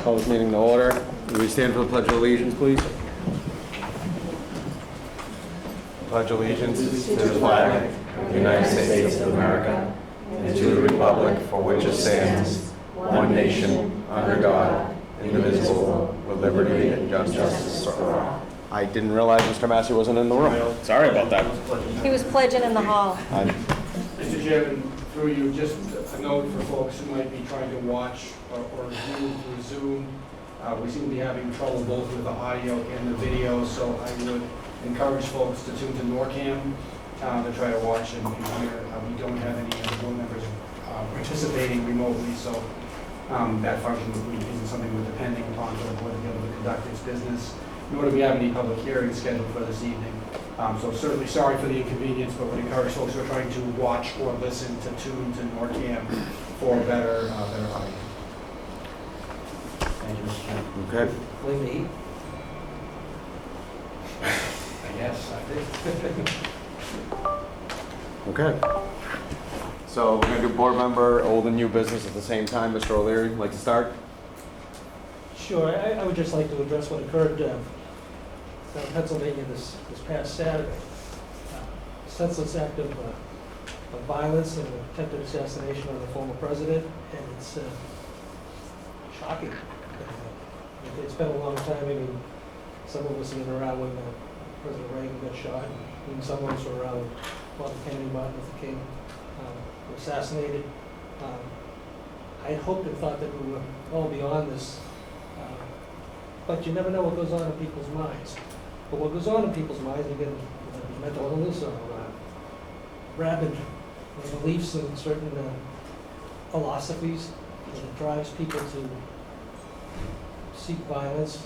Call this meeting to order. Will we stand for the Pledge of Allegiance, please? Pledge allegiance to the flag of the United States of America and to the republic for which it stands, one nation, under God, indivisible, with liberty and justice for all. I didn't realize Mr. Massey wasn't in the room. Sorry about that. He was pledging in the hall. Mr. Chairman, through you, just a note for folks who might be trying to watch or view through Zoom. We seem to be having trouble both with the audio and the video, so I would encourage folks to tune to NORCAM to try to watch and hear. We don't have any board members participating remotely, so that function isn't something we're depending upon for the board to be able to conduct its business, nor do we have any public hearings scheduled for this evening. So certainly sorry for the inconvenience, but would encourage folks who are trying to watch or listen to tune to NORCAM for better audio. Thank you, Mr. Chairman. Okay. Blame me. Yes, I did. Okay. So we're going to do board member, old and new business at the same time. Mr. O'Leary, like to start? Sure, I would just like to address what occurred down in Pennsylvania this past Saturday. Senseless act of violence and attempted assassination of the former president, and it's shocking. It's been a long time. I mean, some of us have been around when President Reagan got shot, and some of us were around when Kennedy, Martin Luther King were assassinated. I had hoped and thought that we were all beyond this, but you never know what goes on in people's minds. But what goes on in people's minds, again, mental illness or rabid beliefs in certain philosophies that drives people to seek violence,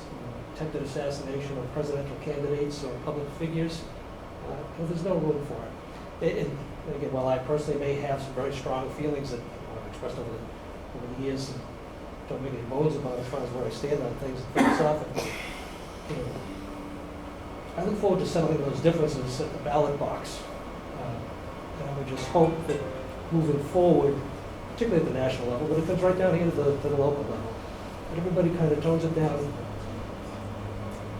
attempted assassination of presidential candidates or public figures. There's no room for it. And again, while I personally may have some very strong feelings that I've expressed over the years, and don't make any bones about it as far as where I stand on things philosophically, I look forward to settling those differences at the ballot box. And I would just hope that moving forward, particularly at the national level, but it comes right down here to the local level, that everybody kind of tones it down,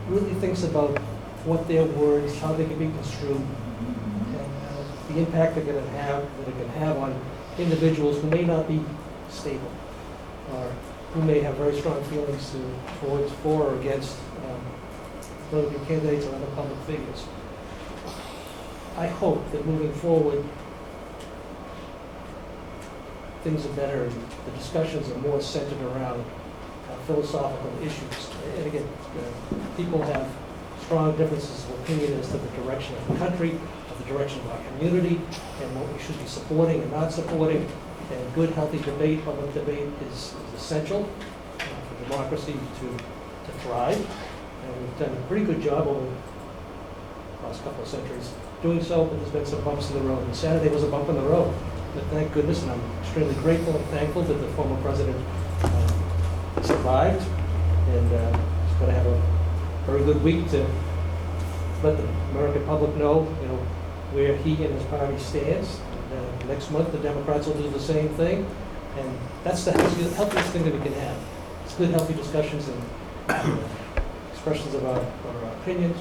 really thinks about what their words, how they can be construed, and the impact that it can have on individuals who may not be stable, or who may have very strong feelings towards for or against political candidates or other public figures. I hope that moving forward, things are better and the discussions are more centered around philosophical issues. And again, people have strong differences of opinion as to the direction of the country, of the direction of our community, and what we should be supporting and not supporting. And good, healthy debate, public debate is essential for democracy to thrive. And we've done a pretty good job over the last couple of centuries doing so, but there's been some bumps in the road. And Saturday was a bump in the road. But thank goodness, and I'm extremely grateful and thankful that the former president survived, and he's going to have a very good week to let the American public know, where he and his party stands. And, next month, the Democrats will do the same thing, and that's the healthiest thing that we can have. It's good, healthy discussions and expressions of our opinions,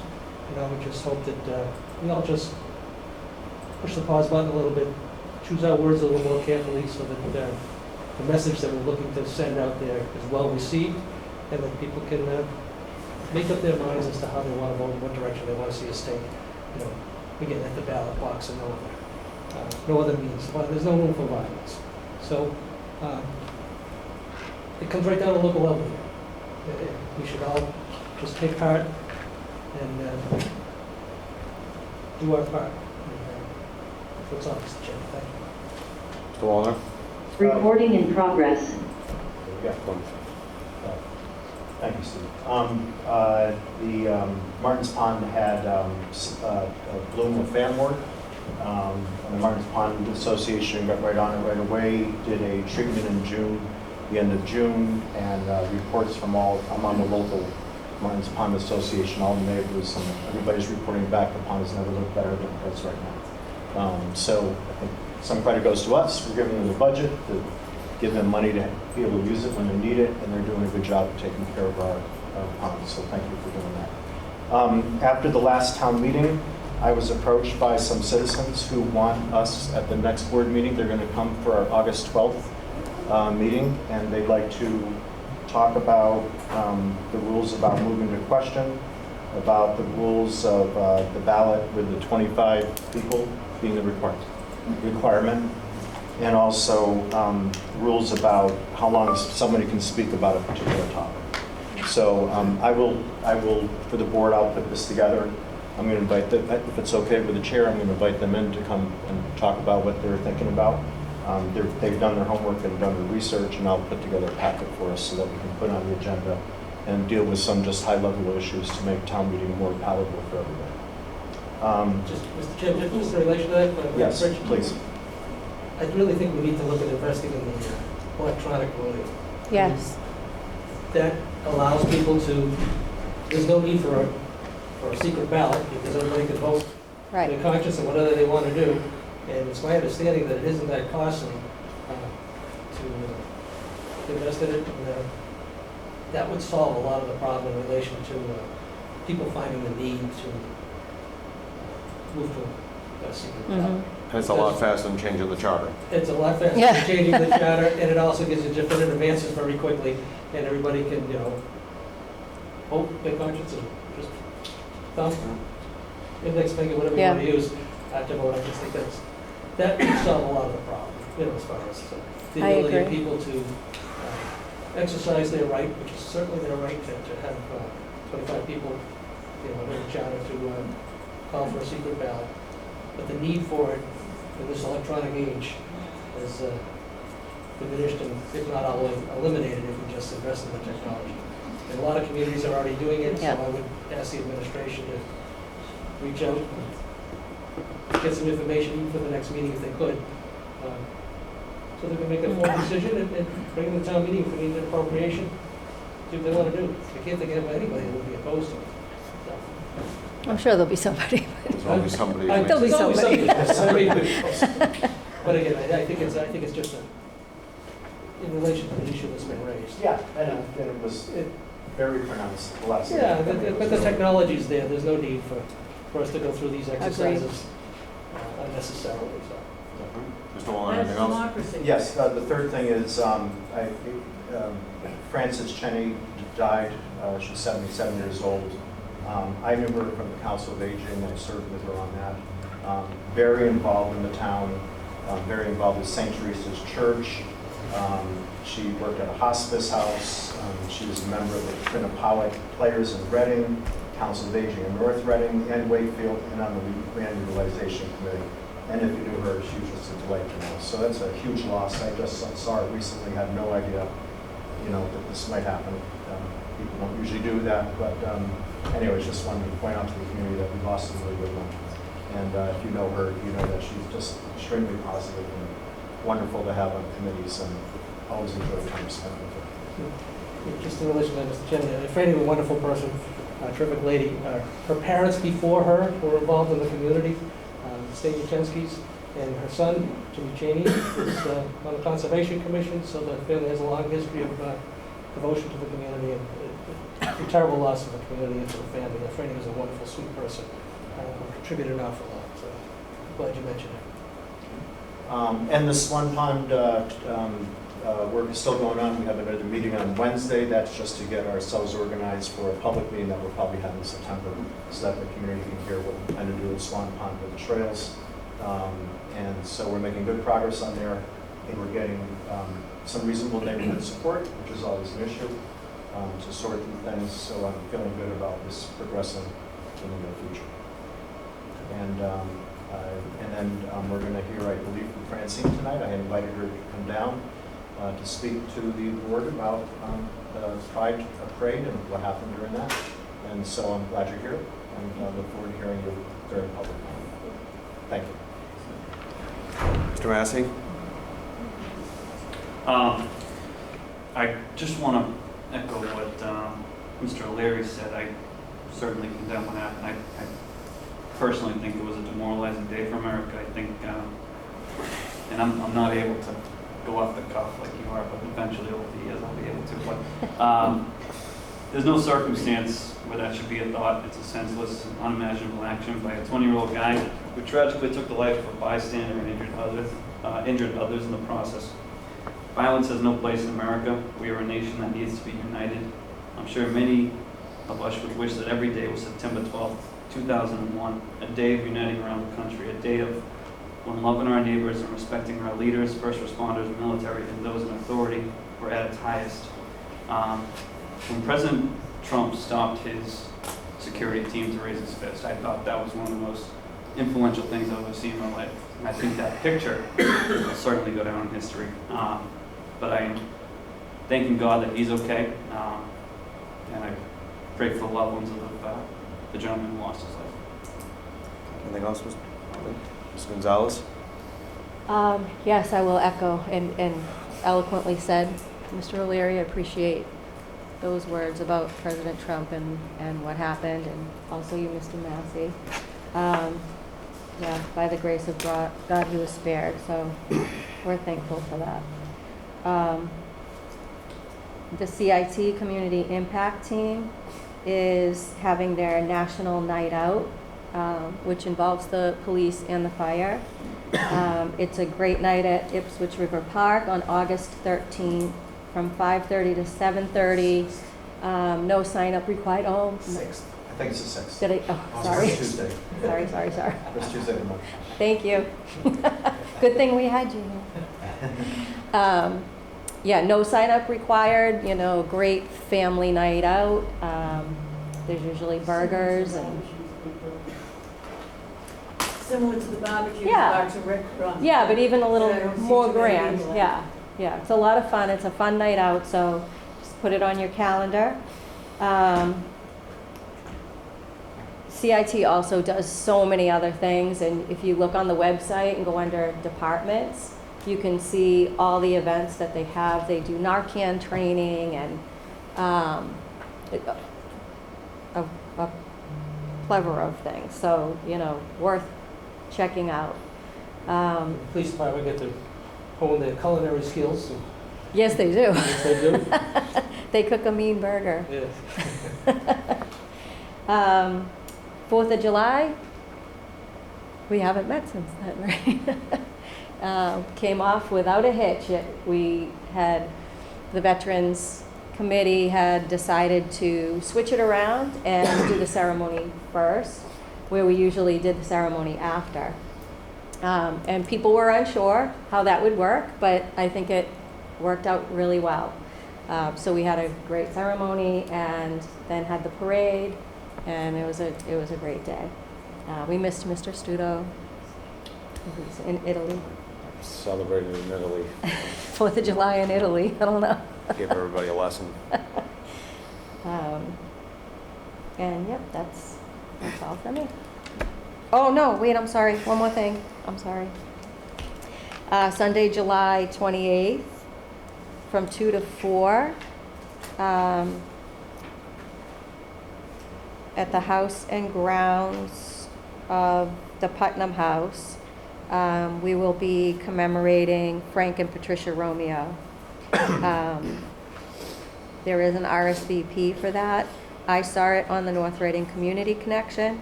and I would just hope that we all just push the pause button a little bit, choose our words a little more carefully, so that the message that we're looking to send out there is well received, and that people can make up their minds as to how they want to vote, what direction they want to see us take. Again, at the ballot box and no other means. There's no room for violence. So it comes right down to local level. We should all just take part and do our part. That's all, Mr. Chairman. Thank you. Mr. Wallner? Recording in progress. Yeah. Thank you, Steve. The Martin's Pond had a bloom of fanwort. And the Martin's Pond Association got right on it right away, did a treatment in June, the end of June, and reports from I'm on the local Martin's Pond Association, all the neighbors, and everybody's reporting back the pond has never looked better than it does right now. So I think some credit goes to us. We're giving them the budget. give them money to be able to use it when they need it, and they're doing a good job of taking care of our ponds, so thank you for doing that. After the last town meeting, I was approached by some citizens who want us at the next board meeting. They're going to come for our August 12th meeting, and they'd like to talk about the rules about moving to question, about the rules of the ballot with the 25 people being the requirement, and also rules about how long somebody can speak about a particular topic. So I will, for the board, I'll put this together. I'm going to invite them, if it's okay with the chair, I'm going to invite them in to come and talk about what they're thinking about. They've done their homework and done their research, and I'll put together a packet for us so that we can put on the agenda and deal with some just high-level issues to make town meeting more palatable for everybody. Just, Mr. Chairman, just in relation to that? Yes, Rich, please. I really think we need to look at investigating the electronic voting. Yes. That allows people to, there's no need for a secret ballot because everybody can vote Right. their conscience and whatever they want to do. And it's my understanding that it isn't that costly to invest in it. And, that would solve a lot of the problem in relation to people finding the need to move to a secret ballot. Mm-hmm. It's a lot faster than changing the charter. It's a lot faster Yeah. than changing the charter, and it also gives you definitive answers very quickly, and everybody can, vote their conscience and just thumb, index finger, whatever you Yeah. want to use to vote. I just think that would solve a lot of the problem, as far as the I ability of agree. people to exercise their right, which is certainly their right to have 25 people, in the charter to call for a secret ballot. But the need for it in this electronic age is diminished and if not eliminated if we just invest in the technology. And a lot of communities are already doing it, so Yeah. I would ask the administration to reach out and get some information even for the next meeting if they could. So they can make a informed decision and bring it to the town meeting if we need an appropriation, see what they want to do. I can't think of anybody that would be opposed to it. So, I'm sure there'll be somebody. There's always somebody. who There'll be makes it. always somebody. somebody who could oppose. But again, I think it's just in relation to the issue that's been raised. Yeah, and it was very pronounced the last. Yeah, but the technology's there. There's no need for us to go through these exercises unnecessarily. So. Mr. Wallner, anything else? democracy. Yes, the third thing is Frances Cheney died. She's 77 years old. I knew her from the Council of Aging. I served with her on that. Very involved in the town, very involved with St. Teresa's Church. She worked at a hospice house. She was a member of the Trinipawit Players in Reading, Council of Aging in North Reading and Wakefield, and on the Land Utilization Committee. And if you knew her, she was just a delight to know. So that's a huge loss. I just saw her recently, had no idea, that this might happen. People don't usually do that, but anyways, just wanted to point out to the community that we lost a really good one. And if you know her, you know that she's just extremely positive and wonderful to have on committees, and always enjoy the time spent with her. Just in relation to that, Mr. Chairman, Franny was a wonderful person, a terrific lady. Her parents before her were involved in the community, State Uchenskis, and her son, Jimmy Cheney, is on the Conservation Commission, so the family has a long history of devotion to the community, and a terrible loss of the community and to the family. Franny was a wonderful, sweet person, who contributed an awful lot, so glad you mentioned it. And the Swan Pond work is still going on. We have another meeting on Wednesday. That's just to get ourselves organized for a public meeting that we'll probably have in September, so that the community can hear what we plan to do at Swan Pond with the trails. And so we're making good progress on there. I think we're getting some reasonable neighborhood support, which is always an issue, to sort through things. So I'm feeling good about this progressing in the near future. And then we're going to hear, I believe, from Francine tonight. I invited her to come down to speak to the board about the Pride Parade and what happened during that. And so I'm glad you're here, and look forward to hearing you during public comment. Thank you. Mr. Massey? I just want to echo what Mr. O'Leary said. I certainly condemn what happened. I personally think it was a demoralizing day for America. I think, and I'm not able to go off the cuff like you are, but eventually over the years I'll be able to. But there's no circumstance where that should be a thought. It's a senseless and unimaginable action by a 20-year-old guy who tragically took the life of a bystander and injured others in the process. Violence has no place in America. We are a nation that needs to be united. I'm sure many of us would wish that every day was September 12th, 2001, a day of uniting around the country, a day of when loving our neighbors and respecting our leaders, first responders, military, and those in authority were at its highest. When President Trump stopped his security team to raise his fist, I thought that was one of the most influential things I've ever seen in my life. And I think that picture will certainly go down in history. But I'm thanking God that he's okay, and I pray for the loved ones of the gentleman who lost his life. Anything else, Ms. Gonzalez? Yes, I will echo and eloquently said, Mr. O'Leary, I appreciate those words about President Trump and what happened, and also you, Mr. Massey. Yeah, by the grace of God, he was spared, so we're thankful for that. The CIT Community Impact Team is having their National Night Out, which involves the police and the fire. It's a great night at Ipswich River Park on August 13th from 5:30 to 7:30. No sign up required. Oh, 6th. I think it's the 6th. did I? Oh, sorry. First Tuesday. Sorry. First Tuesday of the month. Thank you. Good thing we had you here. Yeah, no sign up required, you know, great family night out. There's usually burgers and, Similar to the barbecue Yeah. Parks and Rec run. yeah, but even a little Yeah, I don't see more too many grand, anyway. yeah. It's a lot of fun, it's a fun night out, so just put it on your calendar. CIT also does so many other things, and if you look on the website and go under departments, you can see all the events that they have. They do NORCAM training and a plethora of things, so, you know, worth checking out. Police department get to hone their culinary skills. Yes, they do. Yes, they do. They cook a mean burger. Yes. 4th of July, we haven't met since then, right? Came off without a hitch. We had, the Veterans Committee had decided to switch it around and do the ceremony first, where we usually did the ceremony after. And people were unsure how that would work, but I think it worked out really well. So we had a great ceremony and then had the parade, and it was a great day. We missed Mr. Studo. He was in Italy. Celebrated in Italy. 4th of July in Italy, I don't know. Gave everybody a lesson. And yep, that's all for me. Oh, no, wait, I'm sorry. One more thing. I'm sorry. Sunday, July 28th, from 2 to 4, at the house and grounds of the Putnam House. We will be commemorating Frank and Patricia Romeo. There is an RSVP for that. I saw it on the North Reading Community Connection.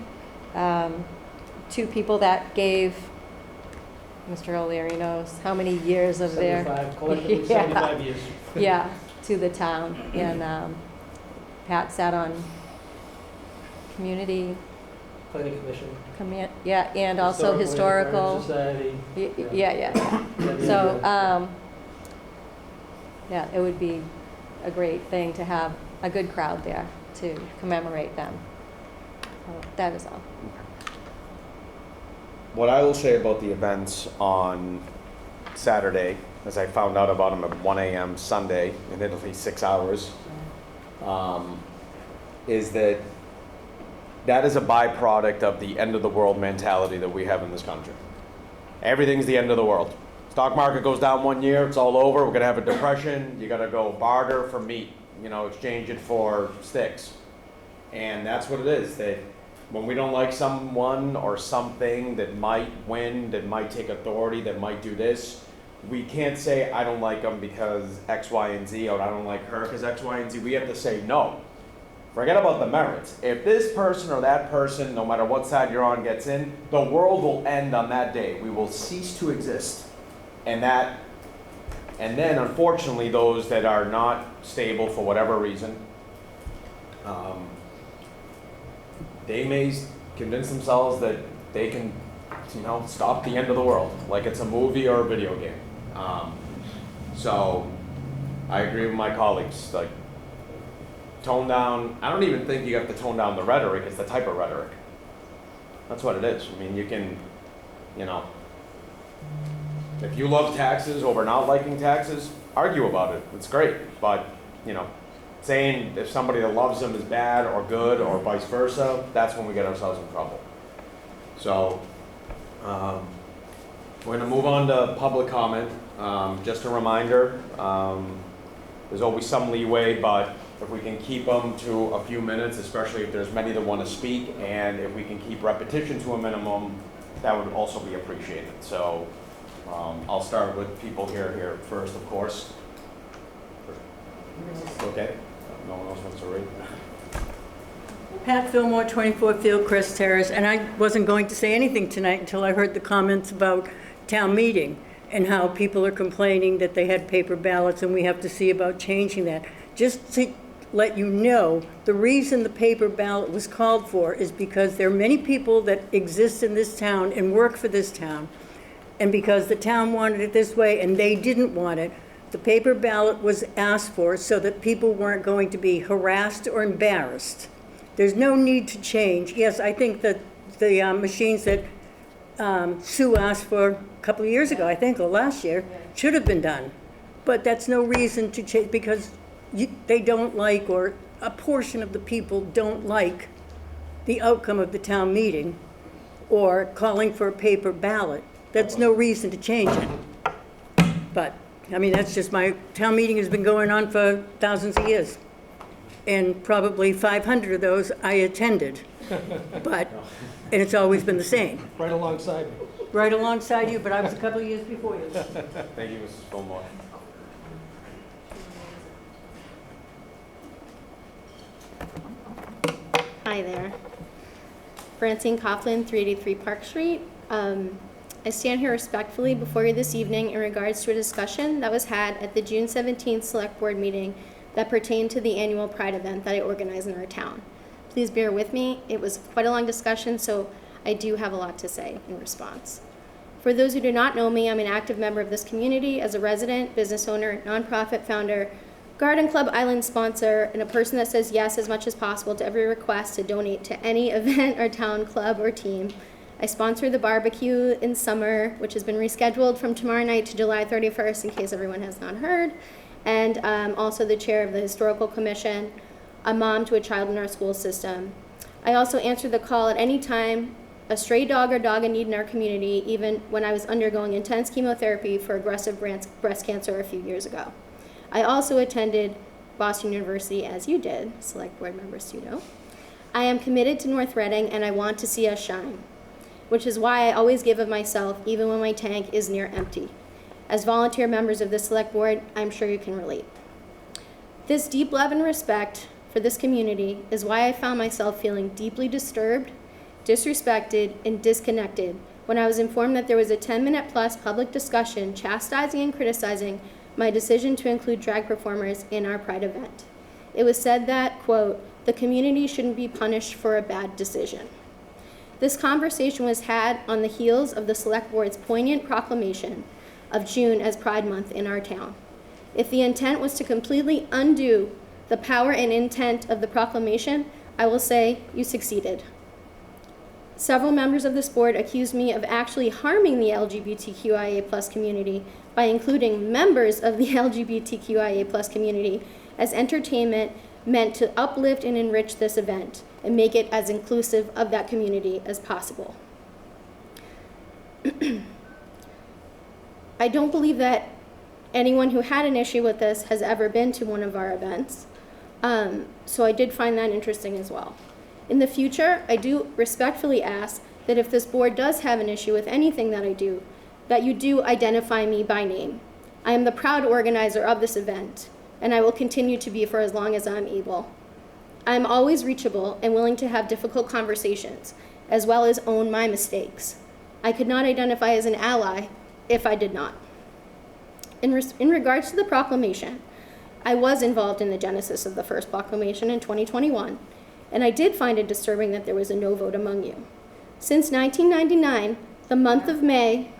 2 people that gave, Mr. O'Leary knows how many years of their 75, collectively Yeah. 75 years. yeah, to the town. And Pat sat on community, Planning Commission. yeah, and also historical. Society. Yeah. So, yeah, it would be a great thing to have a good crowd there to commemorate them. So that is all. What I will say about the events on Saturday, as I found out about them at 1 a.m. Sunday in Italy, 6 hours, is that is a byproduct of the end of the world mentality that we have in this country. Everything's the end of the world. Stock market goes down 1 year, it's all over, we're gonna have a depression, you gotta go barter for meat, exchange it for sticks. And that's what it is, that when we don't like someone or something that might win, that might take authority, that might do this, we can't say I don't like them because X, Y, and Z, or I don't like her because X, Y, and Z. We have to say no. Forget about the merits. If this person or that person, no matter what side you're on, gets in, the world will end on that day. We will cease to exist. And then unfortunately, those that are not stable for whatever reason, they may convince themselves that they can, stop the end of the world, like it's a movie or a video game. So I agree with my colleagues, like, tone down. I don't even think you have to tone down the rhetoric. It's the type of rhetoric. That's what it is. I mean, you can, if you love taxes over not liking taxes, argue about it. It's great. But, saying if somebody that loves them is bad or good or vice versa, that's when we get ourselves in trouble. So we're going to move on to public comment. Just a reminder, there's always some leeway, but if we can keep them to a few minutes, especially if there's many that want to speak, and if we can keep repetition to a minimum, that would also be appreciated. So I'll start with people here first, of course. Okay, no one else wants to read. Pat Fillmore, 24 Fieldcrest Terrace, and I wasn't going to say anything tonight until I heard the comments about town meeting and how people are complaining that they had paper ballots and we have to see about changing that. Just to let you know, the reason the paper ballot was called for is because there are many people that exist in this town and work for this town, and because the town wanted it this way and they didn't want it, the paper ballot was asked for so that people weren't going to be harassed or embarrassed. There's no need to change. Yes, I think that the machines that Sue asked for a couple of years ago, I think, or last year, should have been done. But that's no reason to change, because they don't like, or a portion of the people don't like, the outcome of the town meeting or calling for a paper ballot. That's no reason to change it. But, I mean, that's just town meeting has been going on for thousands of years. And probably 500 of those I attended. And it's always been the same. Right alongside me. Right alongside you, but I was a couple of years before you. Thank you, Mrs. Fillmore. Hi there. Francine Coughlin, 383 Park Street. I stand here respectfully before you this evening in regards to a discussion that was had at the June 17th Select Board meeting that pertained to the annual Pride event that I organize in our town. Please bear with me. It was quite a long discussion, so I do have a lot to say in response. For those who do not know me, I'm an active member of this community as a resident, business owner, nonprofit founder, Garden Club Island sponsor, and a person that says yes as much as possible to every request to donate to any event or town club or team. I sponsor the barbecue in summer, which has been rescheduled from tomorrow night to July 31st in case everyone has not heard. And also the chair of the Historical Commission, a mom to a child in our school system. I also answer the call at any time a stray dog or dog in need in our community, even when I was undergoing intense chemotherapy for aggressive breast cancer a few years ago. I also attended Boston University, as you did, select board members you know. I am committed to North Reading and I want to see us shine, which is why I always give of myself even when my tank is near empty. As volunteer members of the select board, I'm sure you can relate. This deep love and respect for this community is why I found myself feeling deeply disturbed, disrespected, and disconnected when I was informed that there was a 10-minute plus public discussion chastising and criticizing my decision to include drag performers in our Pride event. It was said that, quote, the community shouldn't be punished for a bad decision. This conversation was had on the heels of the select board's poignant proclamation of June as Pride Month in our town. If the intent was to completely undo the power and intent of the proclamation, I will say you succeeded. Several members of this board accused me of actually harming the LGBTQIA+ community by including members of the LGBTQIA+ community as entertainment meant to uplift and enrich this event and make it as inclusive of that community as possible. I don't believe that anyone who had an issue with this has ever been to one of our events, so I did find that interesting as well. In the future, I do respectfully ask that if this board does have an issue with anything that I do, that you do identify me by name. I am the proud organizer of this event, and I will continue to be for as long as I'm able. I am always reachable and willing to have difficult conversations, as well as own my mistakes. I could not identify as an ally if I did not. In regards to the proclamation, I was involved in the genesis of the first proclamation in 2021, and I did find it disturbing that there was a no vote among you. Since 1999, the month of May,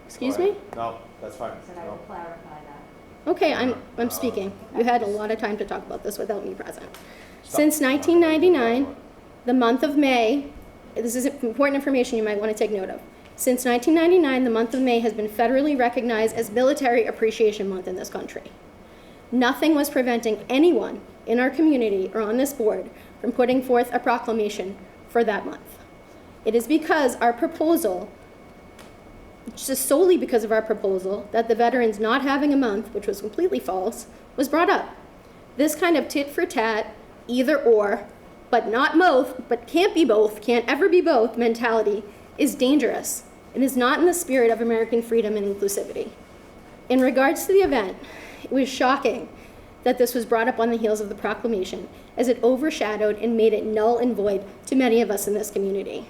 excuse me? No, that's fine. So I will No. clarify that. Okay, I'm speaking. You had a lot of time to talk about this without me present. Stop. Since 1999, the month of May, this is important information you might want to take note of. Since 1999, the month of May has been federally recognized as Military Appreciation Month in this country. Nothing was preventing anyone in our community or on this board from putting forth a proclamation for that month. It is because our proposal, just solely because of our proposal, that the veterans not having a month, which was completely false, was brought up. This kind of tit for tat, either or, but not both, but can't be both, can't ever be both mentality is dangerous and is not in the spirit of American freedom and inclusivity. In regards to the event, it was shocking that this was brought up on the heels of the proclamation, as it overshadowed and made it null and void to many of us in this community.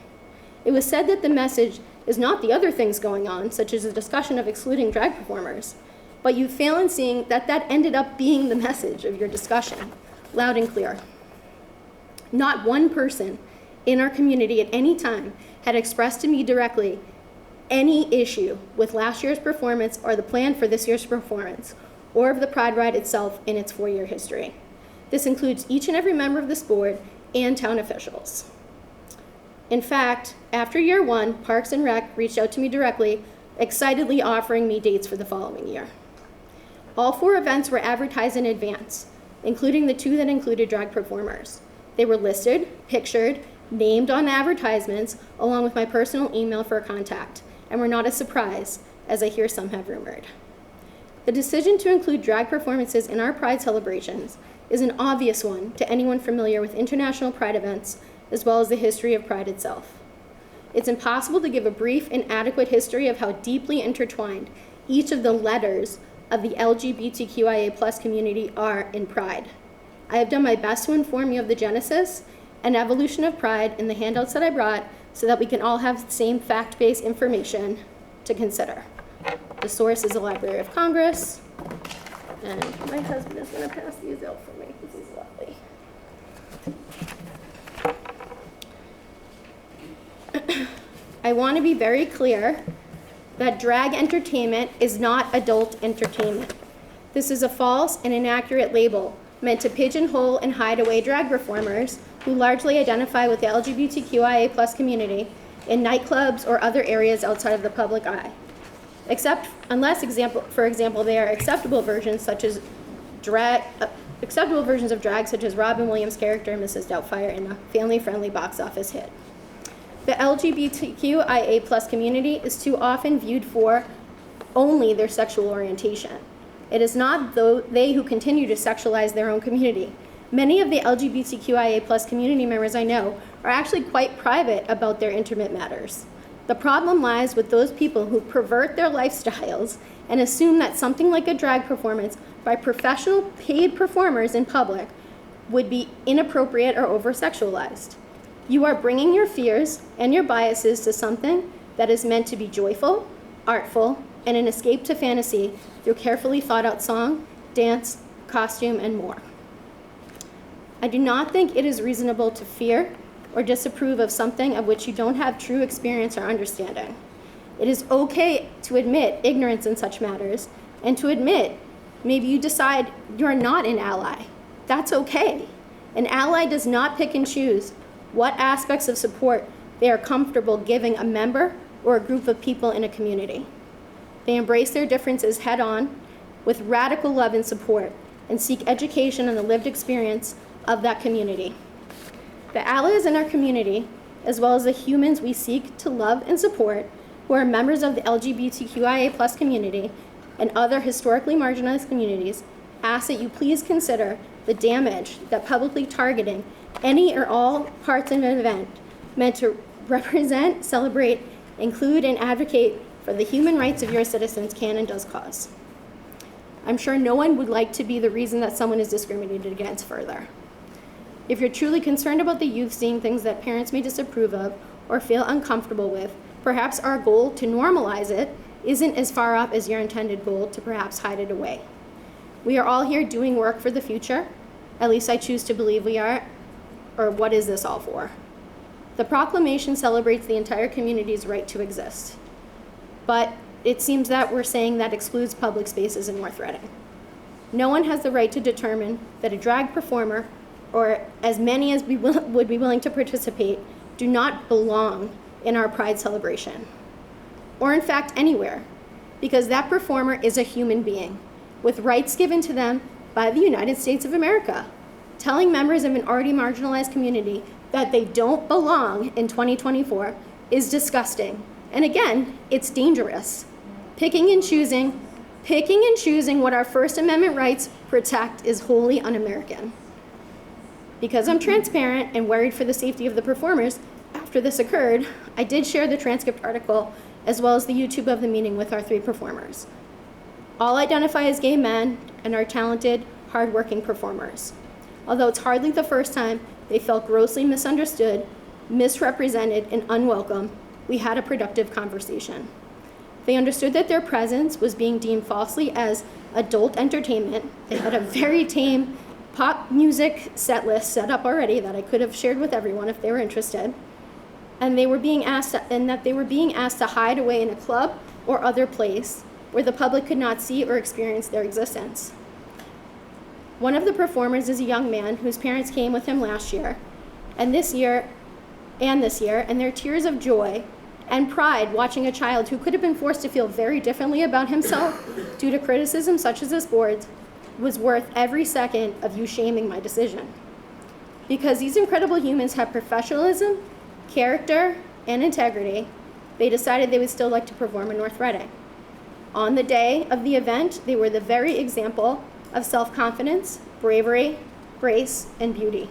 It was said that the message is not the other things going on, such as a discussion of excluding drag performers, but you fail in seeing that that ended up being the message of your discussion, loud and clear. Not one person in our community at any time had expressed to me directly any issue with last year's performance or the plan for this year's performance, or of the Pride Ride itself in its 4-year history. This includes each and every member of this board and town officials. In fact, after year 1, Parks and Rec reached out to me directly, excitedly offering me dates for the following year. All 4 events were advertised in advance, including the 2 that included drag performers. They were listed, pictured, named on advertisements, along with my personal email for a contact, and were not a surprise, as I hear some have rumored. The decision to include drag performances in our Pride celebrations is an obvious one to anyone familiar with international Pride events, as well as the history of Pride itself. It's impossible to give a brief and adequate history of how deeply intertwined each of the letters of the LGBTQIA+ community are in Pride. I have done my best to inform you of the genesis and evolution of Pride in the handouts that I brought so that we can all have the same fact-based information to consider. The source is the Library of Congress, and my husband is going to pass these out for me because he's lovely. I want to be very clear that drag entertainment is not adult entertainment. This is a false and inaccurate label meant to pigeonhole and hide away drag performers who largely identify with the LGBTQIA+ community in nightclubs or other areas outside of the public eye. For example, they are acceptable versions such as acceptable versions of drag, such as Robin Williams' character Mrs. Doubtfire in a family-friendly box office hit. The LGBTQIA+ community is too often viewed for only their sexual orientation. It is not they who continue to sexualize their own community. Many of the LGBTQIA+ community members I know are actually quite private about their intimate matters. The problem lies with those people who pervert their lifestyles and assume that something like a drag performance by professional paid performers in public would be inappropriate or over-sexualized. You are bringing your fears and your biases to something that is meant to be joyful, artful, and an escape to fantasy through carefully thought out song, dance, costume, and more. I do not think it is reasonable to fear or disapprove of something of which you don't have true experience or understanding. It is okay to admit ignorance in such matters and to admit maybe you decide you're not an ally. That's okay. An ally does not pick and choose what aspects of support they are comfortable giving a member or a group of people in a community. They embrace their differences head on with radical love and support and seek education on the lived experience of that community. The allies in our community, as well as the humans we seek to love and support, who are members of the LGBTQIA+ community and other historically marginalized communities, ask that you please consider the damage that publicly targeting any or all parts of an event meant to represent, celebrate, include, and advocate for the human rights of your citizens can and does cause. I'm sure no one would like to be the reason that someone is discriminated against further. If you're truly concerned about the youth seeing things that parents may disapprove of or feel uncomfortable with, perhaps our goal to normalize it isn't as far off as your intended goal to perhaps hide it away. We are all here doing work for the future. At least I choose to believe we are. Or what is this all for? The proclamation celebrates the entire community's right to exist. But it seems that we're saying that excludes public spaces in North Reading. No one has the right to determine that a drag performer, or as many as would be willing to participate, do not belong in our Pride celebration, or in fact anywhere, because that performer is a human being with rights given to them by the United States of America. Telling members of an already marginalized community that they don't belong in 2024 is disgusting. And again, it's dangerous. Picking and choosing what our First Amendment rights protect is wholly un-American. Because I'm transparent and worried for the safety of the performers, after this occurred, I did share the transcript article as well as the YouTube of the meeting with our 3 performers. All identify as gay men and are talented, hardworking performers. Although it's hardly the first time they felt grossly misunderstood, misrepresented, and unwelcome, we had a productive conversation. They understood that their presence was being deemed falsely as adult entertainment. They had a very tame pop music set list set up already that I could have shared with everyone if they were interested. And they were being asked to hide away in a club or other place where the public could not see or experience their existence. One of the performers is a young man whose parents came with him last year, and this year, and their tears of joy and pride watching a child who could have been forced to feel very differently about himself due to criticism such as this board's was worth every second of you shaming my decision. Because these incredible humans have professionalism, character, and integrity, they decided they would still like to perform in North Reading. On the day of the event, they were the very example of self-confidence, bravery, grace, and beauty.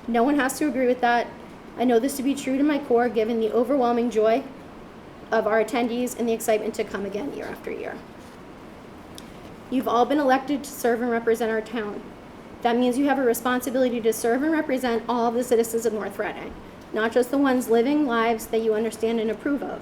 No one has to agree with that. I know this to be true to my core given the overwhelming joy of our attendees and the excitement to come again year after year. You've all been elected to serve and represent our town. That means you have a responsibility to serve and represent all of the citizens of North Reading, not just the ones living lives that you understand and approve of.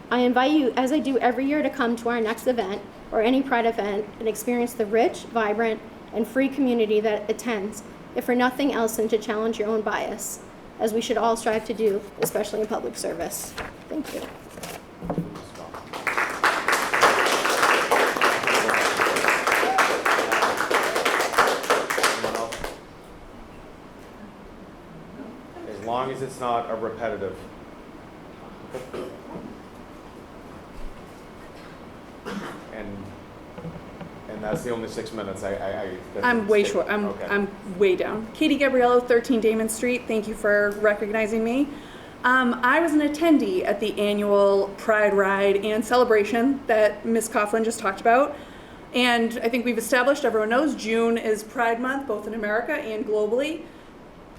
I invite you, as I do every year, to come to our next event or any Pride event and experience the rich, vibrant, and free community that attends, if for nothing else than to challenge your own bias, as we should all strive to do, especially in public service. Thank you. As long as it's not a repetitive. And that's the only 6 minutes. I'm way short. Okay. I'm way down. Katie Gabriello, 13 Damon Street. Thank you for recognizing me. I was an attendee at the annual Pride Ride and celebration that Ms. Coughlin just talked about. And I think we've established, everyone knows, June is Pride Month, both in America and globally.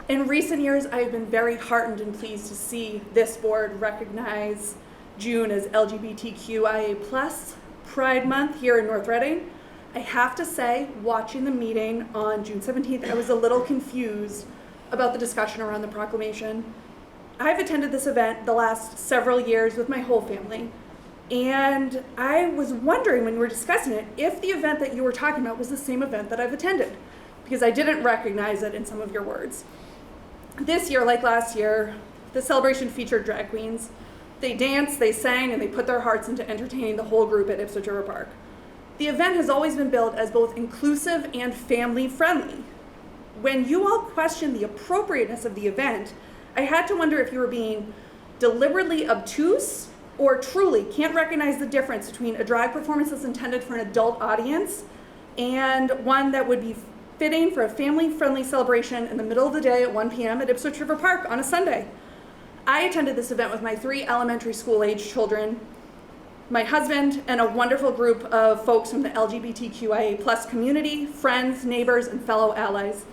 In recent years, I've been very heartened and pleased to see this board recognize June as LGBTQIA+ Pride Month here in North Reading. I have to say, watching the meeting on June 17th, I was a little confused about the discussion around the proclamation. I've attended this event the last several years with my whole family, and I was wondering when we were discussing it if the event that you were talking about was the same event that I've attended, because I didn't recognize it in some of your words. This year, like last year, the celebration featured drag queens. They danced, they sang, and they put their hearts into entertaining the whole group at Ipswich River Park. The event has always been billed as both inclusive and family-friendly. When you all questioned the appropriateness of the event, I had to wonder if you were being deliberately obtuse or truly can't recognize the difference between a drag performance that's intended for an adult audience and one that would be fitting for a family-friendly celebration in the middle of the day at 1 p.m. at Ipswich River Park on a Sunday. I attended this event with my 3 elementary school-age children, my husband, and a wonderful group of folks from the LGBTQIA+ community, friends, neighbors, and fellow allies.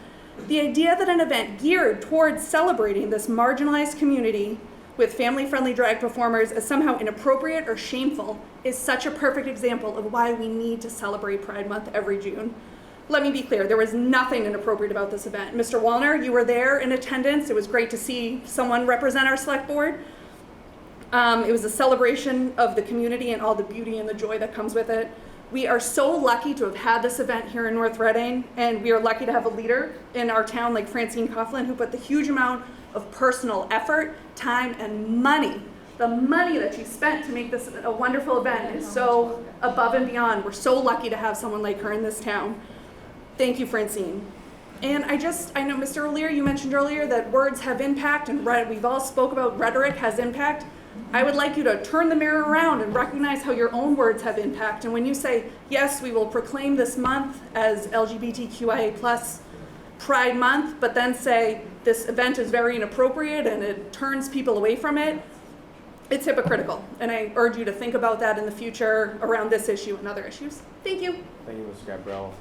The idea that an event geared towards celebrating this marginalized community with family-friendly drag performers as somehow inappropriate or shameful is such a perfect example of why we need to celebrate Pride Month every June. Let me be clear, there was nothing inappropriate about this event. Mr. Wallner, you were there in attendance. It was great to see someone represent our select board. It was a celebration of the community and all the beauty and the joy that comes with it. We are so lucky to have had this event here in North Reading, and we are lucky to have a leader in our town like Francine Coughlin, who put the huge amount of personal effort, time, and money. The money that she spent to make this a wonderful event is so above and beyond. We're so lucky to have someone like her in this town. Thank you, Francine. And I know, Mr. O'Leary, you mentioned earlier that words have impact, and we've all spoke about rhetoric has impact. I would like you to turn the mirror around and recognize how your own words have impact. And when you say, yes, we will proclaim this month as LGBTQIA+ Pride Month, but then say this event is very inappropriate and it turns people away from it, it's hypocritical. And I urge you to think about that in the future around this issue and other issues. Thank you. Thank you, Ms. Gabrielle.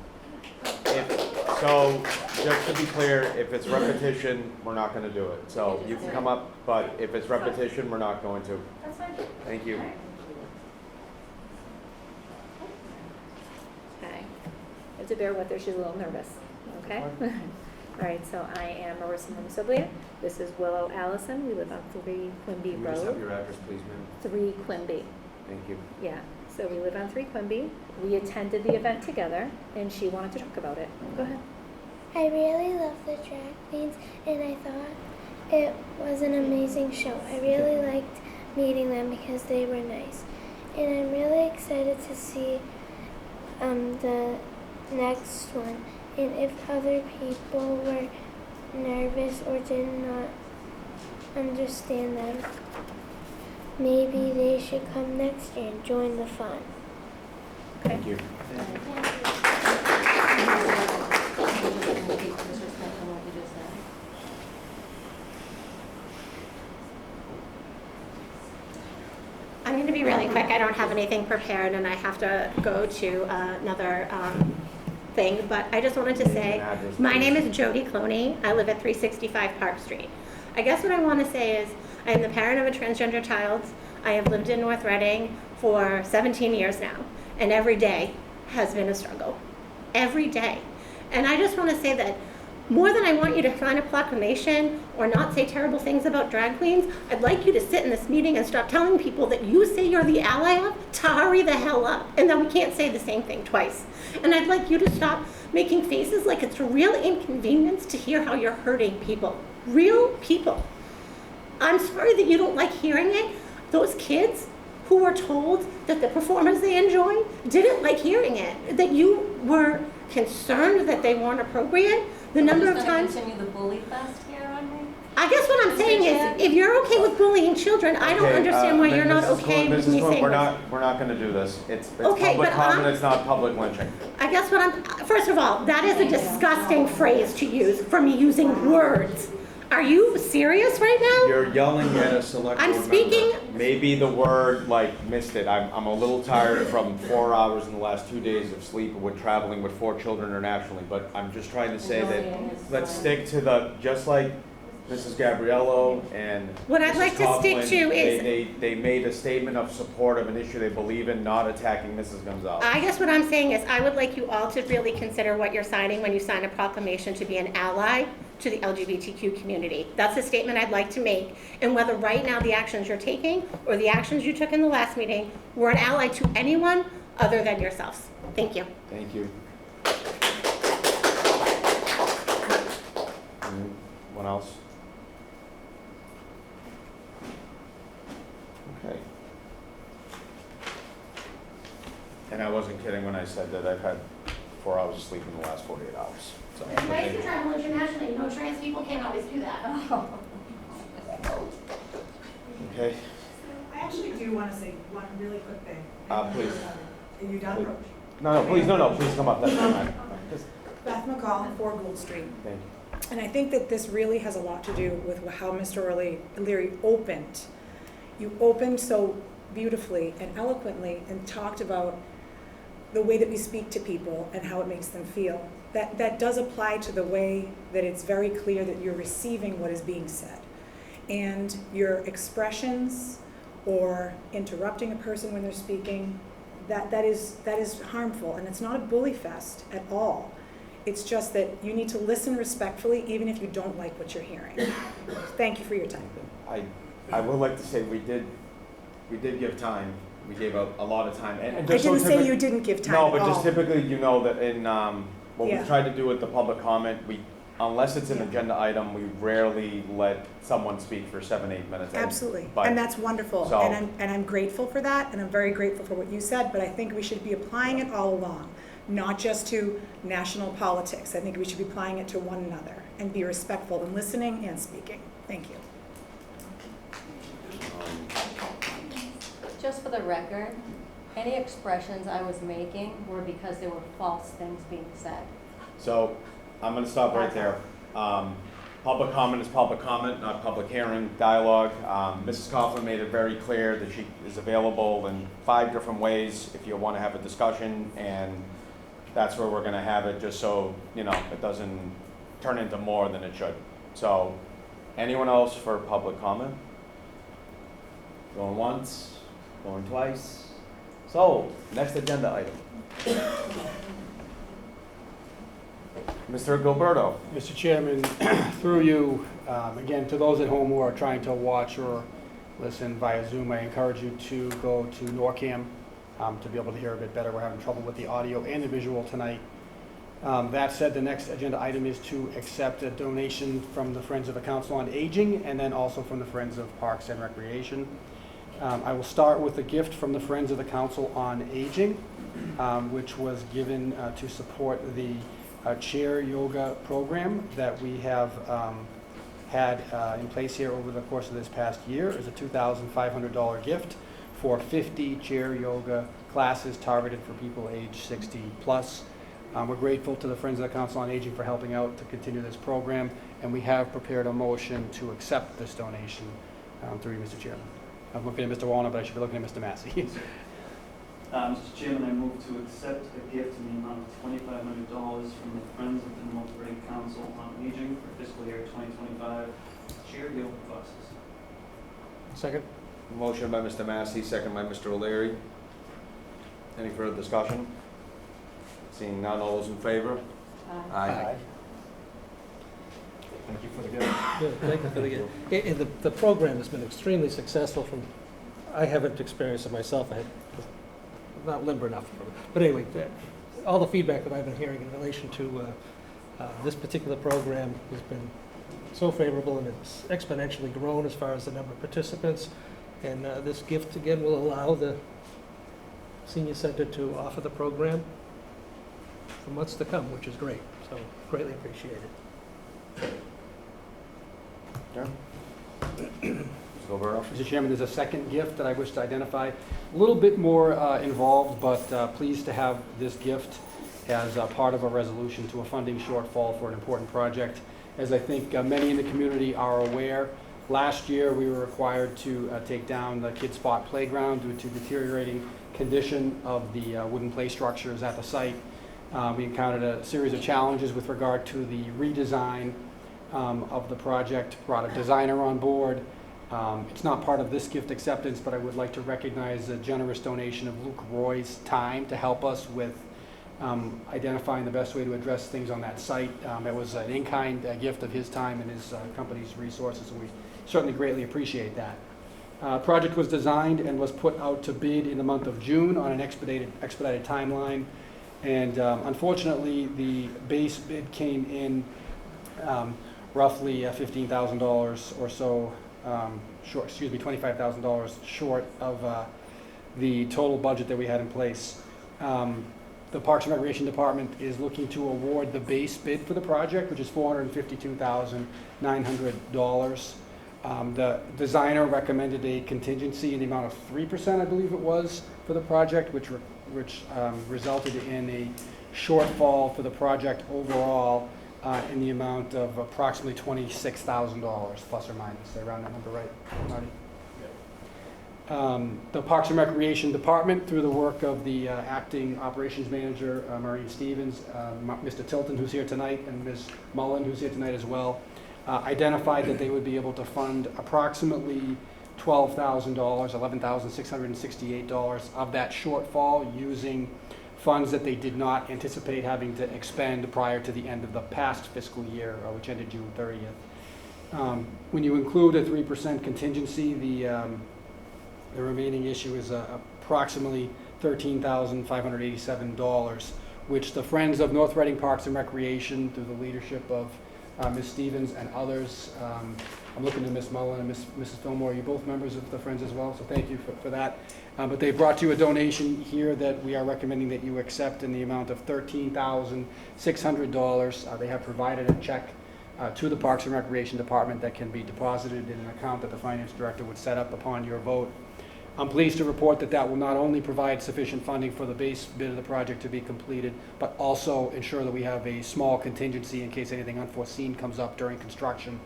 So, just to be clear, if it's repetition, we're not going to do it. So you can come up, but if it's repetition, we're not going to. That's fine. Thank you. Okay. You have to bear with her, she's a little nervous, okay? All right, so I am Marissa Municiplia. This is Willow Allison. We live on 3 Quimby Can you just have Road. your address, please, ma'am? 3 Quimby, Thank you. yeah. So we live on 3 Quimby. We attended the event together, and she wanted to talk about it. Go ahead. I really love the drag queens, and I thought it was an amazing show. I really liked meeting them because they were nice. And I'm really excited to see the next one. And if other people were nervous or did not understand them, maybe they should come next year and join the fun. Thank you. I'm going to be really quick. I don't have anything prepared and I have to go to another thing, but I just wanted to say, my name is Jody Cloney. I live at 365 Park Street. I guess what I want to say is I am the parent of a transgender child. I have lived in North Reading for 17 years now, and every day has been a struggle. Every day. And I just want to say that more than I want you to sign a proclamation or not say terrible things about drag queens, I'd like you to sit in this meeting and stop telling people that you say you're the ally of to hurry the hell up, and that we can't say the same thing twice. And I'd like you to stop making faces like it's a real inconvenience to hear how you're hurting people. Real people. I'm sorry that you don't like hearing it. Those kids who were told that the performance they enjoy didn't like hearing it, that you were concerned that they weren't appropriate. The number of times. Continue the bully fest here on me? I guess what I'm saying is, if you're okay with bullying children, I don't understand why you're not okay with me saying we're not going to do this. It's okay, public comment, it's not public lynching. I guess first of all, that is a disgusting phrase to use for me using words. Are you serious right now? You're yelling at a select board member. speaking. Maybe the word missed it. I'm a little tired from 4 hours in the last 2 days of sleep with traveling with 4 children internationally. But I'm just trying to say that let's stick to just like Mrs. Gabriello and what I'd Mrs. like to stick Coughlin, to is they made a statement of support of an issue they believe in, not attacking Mrs. Gonzalez. I guess what I'm saying is I would like you all to really consider what you're signing when you sign a proclamation to be an ally to the LGBTQ community. That's a statement I'd like to make. And whether right now the actions you're taking or the actions you took in the last meeting were an ally to anyone other than yourselves. Thank you. Thank you. Anyone else? Okay. And I wasn't kidding when I said that I've had 4 hours of sleep in the last 48 hours. So, It's nice to travel internationally. No trans people can't always do that. Okay. I actually do want to say one really quick thing. Please. Are you done? Please. No, please come up. That's fine. Beth McCall, 4 Gould Street. Thank you. And I think that this really has a lot to do with how Mr. O'Leary opened. You opened so beautifully and eloquently and talked about the way that we speak to people and how it makes them feel. That does apply to the way that it's very clear that you're receiving what is being said. and your expressions or interrupting a person when they're speaking, that is harmful, and it's not a bully fest at all. It's just that you need to listen respectfully even if you don't like what you're hearing. Thank you for your time. I would like to say we did give time. We gave a lot of time. And I didn't say you didn't give time No, at but just all. typically, you know that in, what Yeah. we tried to do with the public comment, unless it's an Yeah. agenda item, we rarely let someone speak for 7-8 minutes. Absolutely, But- and that's wonderful, So- and I'm grateful for that, and I'm very grateful for what you said, but I think we should be applying it all along, not just to national politics. I think we should be applying it to one another, and be respectful in listening and speaking. Thank you. Just for the record, any expressions I was making were because there were false things being said. So I'm going to stop right there. Public comment is public comment, not public hearing, dialogue. Mrs. Coughlin made it very clear that she is available in 5 different ways if you want to have a discussion, and that's where we're going to have it, just so it doesn't turn into more than it should. So anyone else for public comment? Going once, going twice. So next agenda item. Mr. Gilberto. Mr. Chairman, through you, again, to those at home who are trying to watch or listen via Zoom, I encourage you to go to NORCAM to be able to hear a bit better. We're having trouble with the audio and the visual tonight. That said, the next agenda item is to accept a donation from the Friends of the Council on Aging and then also from the Friends of Parks and Recreation. I will start with a gift from the Friends of the Council on Aging, which was given to support the chair yoga program that we have had in place here over the course of this past year. Is a $2,500 gift for 50 chair yoga classes targeted for people age 60 plus. We're grateful to the Friends of the Council on Aging for helping out to continue this program, and we have prepared a motion to accept this donation through you, Mr. Chairman. I'm looking at Mr. Wallner, but I should be looking at Mr. Massey. Mr. Chairman, I move to accept a gift in the amount of $2,500 from the Friends of the North Reading Council on Aging for fiscal year 2025 chair yoga classes. Second. Motion by Mr. Massey, second by Mr. O'Leary. Any further discussion? Seeing none, all those in favor? Aye. Thank you for the gift. Good, thank you for the gift. And the program has been extremely successful I haven't experienced it myself. I'm not limber enough for it. But anyway, all the feedback that I've been hearing in relation to this particular program has been so favorable, and it's exponentially grown as far as the number of participants. And this gift, again, will allow the senior center to offer the program for months to come, which is great. So greatly appreciated. Yeah. Mr. Gilberto. Mr. Chairman, there's a second gift that I wish to identify. A little bit more involved, but pleased to have this gift as part of a resolution to a funding shortfall for an important project. As I think many in the community are aware, last year we were required to take down the Kid Spot playground due to deteriorating condition of the wooden play structures at the site. We encountered a series of challenges with regard to the redesign of the project, brought a designer on board. It's not part of this gift acceptance, but I would like to recognize the generous donation of Luke Roy's time to help us with identifying the best way to address things on that site. It was an in-kind gift of his time and his company's resources, and we certainly greatly appreciate that. Project was designed and was put out to bid in the month of June on an expedited timeline, and unfortunately the base bid came in roughly $15,000 or so short, $25,000 short of the total budget that we had in place. The Parks and Recreation Department is looking to award the base bid for the project, which is $452,900. The designer recommended a contingency in the amount of 3%, I believe it was, for the project, which resulted in a shortfall for the project overall in the amount of approximately $26,000 plus or minus. Did I round that number right, Marty? The Parks and Recreation Department, through the work of the acting operations manager, Maureen Stevens, Mr. Tilton, who's here tonight, and Ms. Mullen, who's here tonight as well, identified that they would be able to fund approximately $12,000, $11,668 of that shortfall using funds that they did not anticipate having to expend prior to the end of the past fiscal year, which ended June 30th. When you include a 3% contingency, the remaining issue is approximately $13,587, which the Friends of North Reading Parks and Recreation, through the leadership of Ms. Stevens and others, I'm looking to Ms. Mullen and Mrs. Fillmore. Are you both members of the Friends as well? So thank you for that. But they brought you a donation here that we are recommending that you accept in the amount of $13,600. They have provided a check to the Parks and Recreation Department that can be deposited in an account that the Finance Director would set up upon your vote. I'm pleased to report that that will not only provide sufficient funding for the base bid of the project to be completed, but also ensure that we have a small contingency in case anything unforeseen comes up during construction.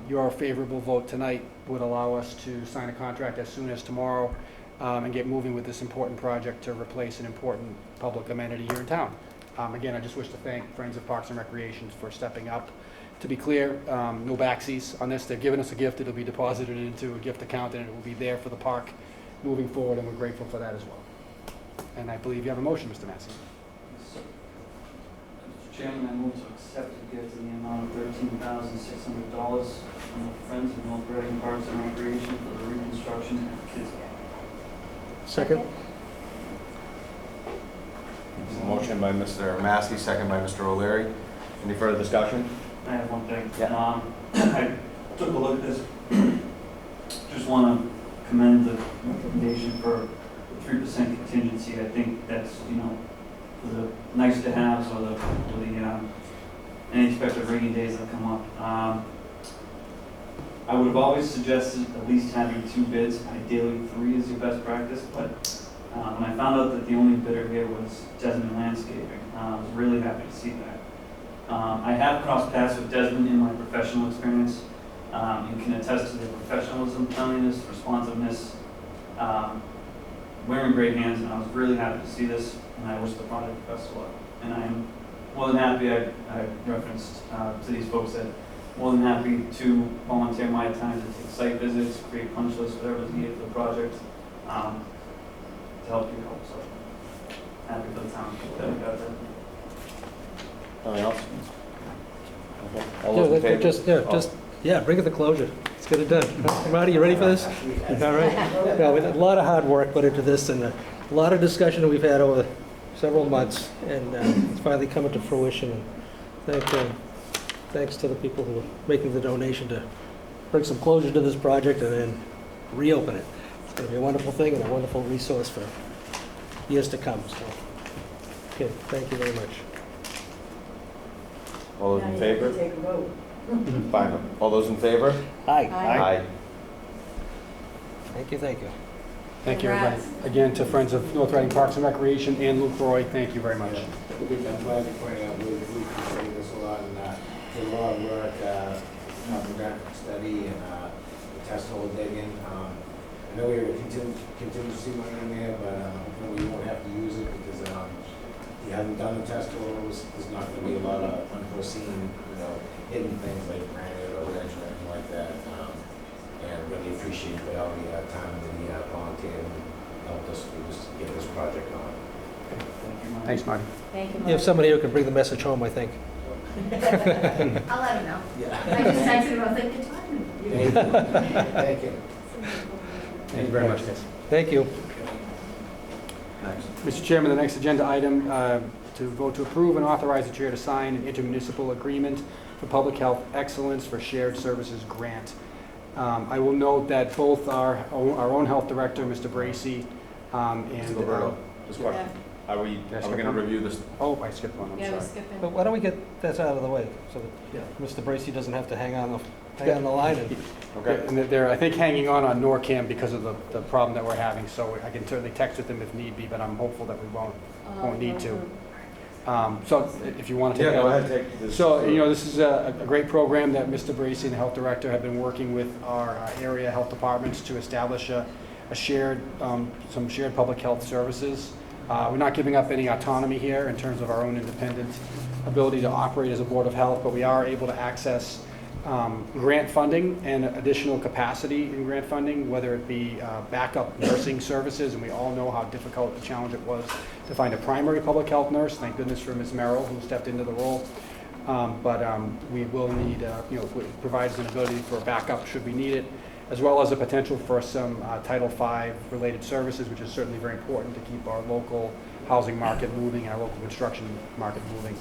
Your favorable vote tonight would allow us to sign a contract as soon as tomorrow and get moving with this important project to replace an important public amenity here in town. Again, I just wish to thank Friends of Parks and Recreation for stepping up. To be clear, no backsies on this. They've given us a gift. It'll be deposited into a gift account and it will be there for the park moving forward, and we're grateful for that as well. And I believe you have a motion, Mr. Massey. Mr. Chairman, I move to accept the gift in the amount of $13,600 from the Friends of North Reading Parks and Recreation for the reconstruction of Kids Camp. Second? Motion by Mr. Massey, second by Mr. O'Leary. Any further discussion? I have one thing. Yeah. I took a look at this. Just want to commend the recommendation for the 3% contingency. I think that's, for the nice to haves or the unexpected rainy days that come up. I would have always suggested at least having 2 bids. Ideally, 3 is your best practice, but when I found out that the only bidder here was Desmond Landscaping, I was really happy to see that. I have crossed paths with Desmond in my professional experience and can attest to their professionalism, cleanliness, responsiveness, wearing great hands, and I was really happy to see this, and I wish the project the best of luck. And I am more than happy, I referenced to these folks that more than happy to volunteer my time to take site visits, create punch lists, whatever is needed for the project to help you help. So happy for the town that we got that. Anything else? Okay. All those in favor? Bring it to closure. Let's get it done. Marty, you ready for this? All right. No, we had a lot of hard work put into this and a lot of discussion we've had over several months, and it's finally coming to fruition. And thanks to the people who are making the donation to bring some closure to this project and then reopen it. It's going to be a wonderful thing and a wonderful resource for years to come. So, okay, thank you very much. All those in favor? Take a vote. Fine. All those in favor? Aye. Aye. Thank you, thank you. Thank you, everybody. Again, to Friends of North Reading Parks and Recreation and Luke Roy, thank you very much. I'm glad you pointed out, we appreciate this a lot, and did a lot of work, graphic study and test hole digging. I know we have a contingency money in there, but hopefully we won't have to use it because we haven't done the test holes. There's not going to be a lot of unforeseen, hidden things like granite or ledge or anything like that. And really appreciate all the time that he volunteered and helped us to just get this project going. Thanks, Marty. Thank you. You have somebody who can bring the message home, I think. I'll let him know. Yeah. I just texted him, I was like, good timing. Thank you. Thank you very much, guys. Thank you. Next. Mr. Chairman, the next agenda item to vote to approve and authorize the chair to sign an intermunicipal agreement for public health excellence for shared services grant. I will note that both our own health director, Mr. Bracy, and Mr. Roberto, just a question. Are we going to review this? Oh, I skipped one. I'm Yeah, we're sorry. skipping. But why don't we get that out of the way so that Mr. Bracy doesn't have to hang on the line? And Okay. And they're, I think, hanging on NORCAM because of the problem that we're having. So I can certainly text with them if need be, but I'm hopeful that we won't need to. So if you want to take go ahead, take this. So, this is a great program that Mr. Bracy and the health director have been working with our area health departments to establish some shared public health services. We're not giving up any autonomy here in terms of our own independent ability to operate as a board of health, but we are able to access grant funding and additional capacity in grant funding, whether it be backup nursing services, and we all know how difficult a challenge it was to find a primary public health nurse. Thank goodness for Ms. Merrill, who stepped into the role. But we will need, it provides an ability for backup should we need it, as well as a potential for some Title V related services, which is certainly very important to keep our local housing market moving and our local construction market moving.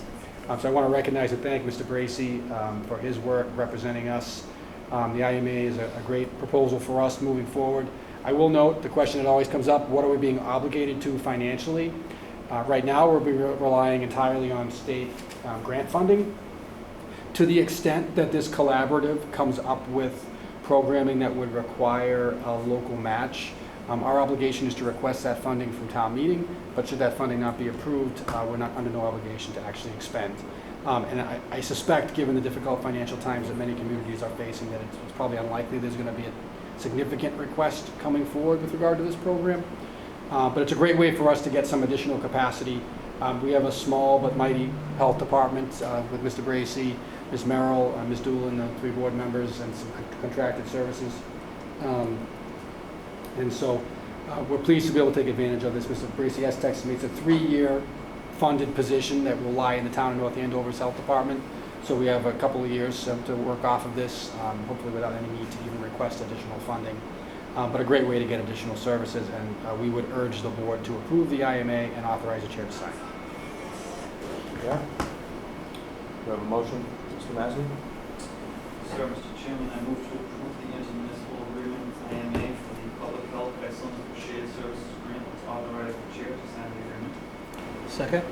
So I want to recognize and thank Mr. Bracy for his work representing us. The IMA is a great proposal for us moving forward. I will note the question that always comes up, what are we being obligated to financially? Right now, we're relying entirely on state grant funding. To the extent that this collaborative comes up with programming that would require a local match, our obligation is to request that funding from town meeting, but should that funding not be approved, we're not under no obligation to actually expend. And I suspect, given the difficult financial times that many communities are facing, that it's probably unlikely there's going to be a significant request coming forward with regard to this program. But it's a great way for us to get some additional capacity. We have a small but mighty health department with Mr. Bracy, Ms. Merrill, Ms. Doolin, the 3 board members, and some contracted services. And so we're pleased to be able to take advantage of this. Mr. Bracy has texted me. It's a 3-year funded position that will lie in the town of North Andover's health department. So we have a couple of years to work off of this, hopefully without any need to even request additional funding. But a great way to get additional services, and we would urge the board to approve the IMA and authorize the chair to sign. Yeah. Do you have a motion, Mr. Massey? Sir, Mr. Chairman, I move to approve the intermunicipal agreement with IMA for the Public Health Excellence for Shared Services Grant. Authorize the chair to sign the agreement. Second?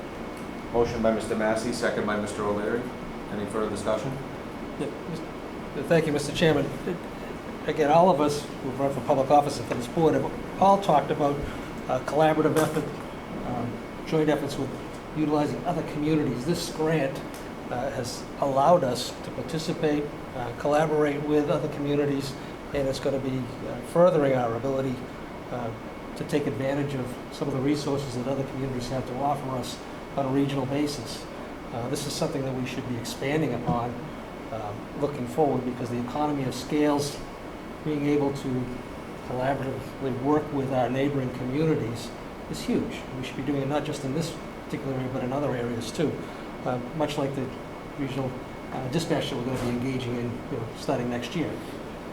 Motion by Mr. Massey, second by Mr. O'Leary. Any further discussion? Thank you, Mr. Chairman. Again, all of us who've run for public office and for this board have all talked about collaborative effort, joint efforts with utilizing other communities. This grant has allowed us to participate, collaborate with other communities, and it's going to be furthering our ability to take advantage of some of the resources that other communities have to offer us on a regional basis. This is something that we should be expanding upon looking forward, because the economy of scales, being able to collaboratively work with our neighboring communities is huge. We should be doing it not just in this particular area, but in other areas too. Much like the regional dispatch that we're going to be engaging in starting next year.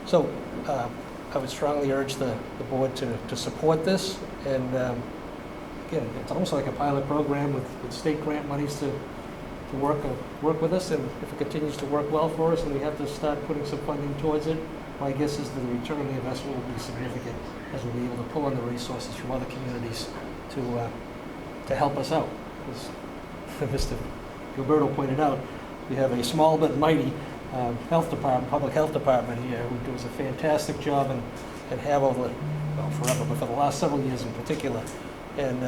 So I would strongly urge the board to support this. And again, it's almost like a pilot program with state grant monies to work with us. And if it continues to work well for us and we have to start putting some funding towards it, my guess is that the return on the investment will be significant, as we'll be able to pull on the resources from other communities to help us out. As Mr. Gilberto pointed out, we have a small but mighty health department, public health department here, who does a fantastic job and have over, well, forever, but for the last several years in particular. And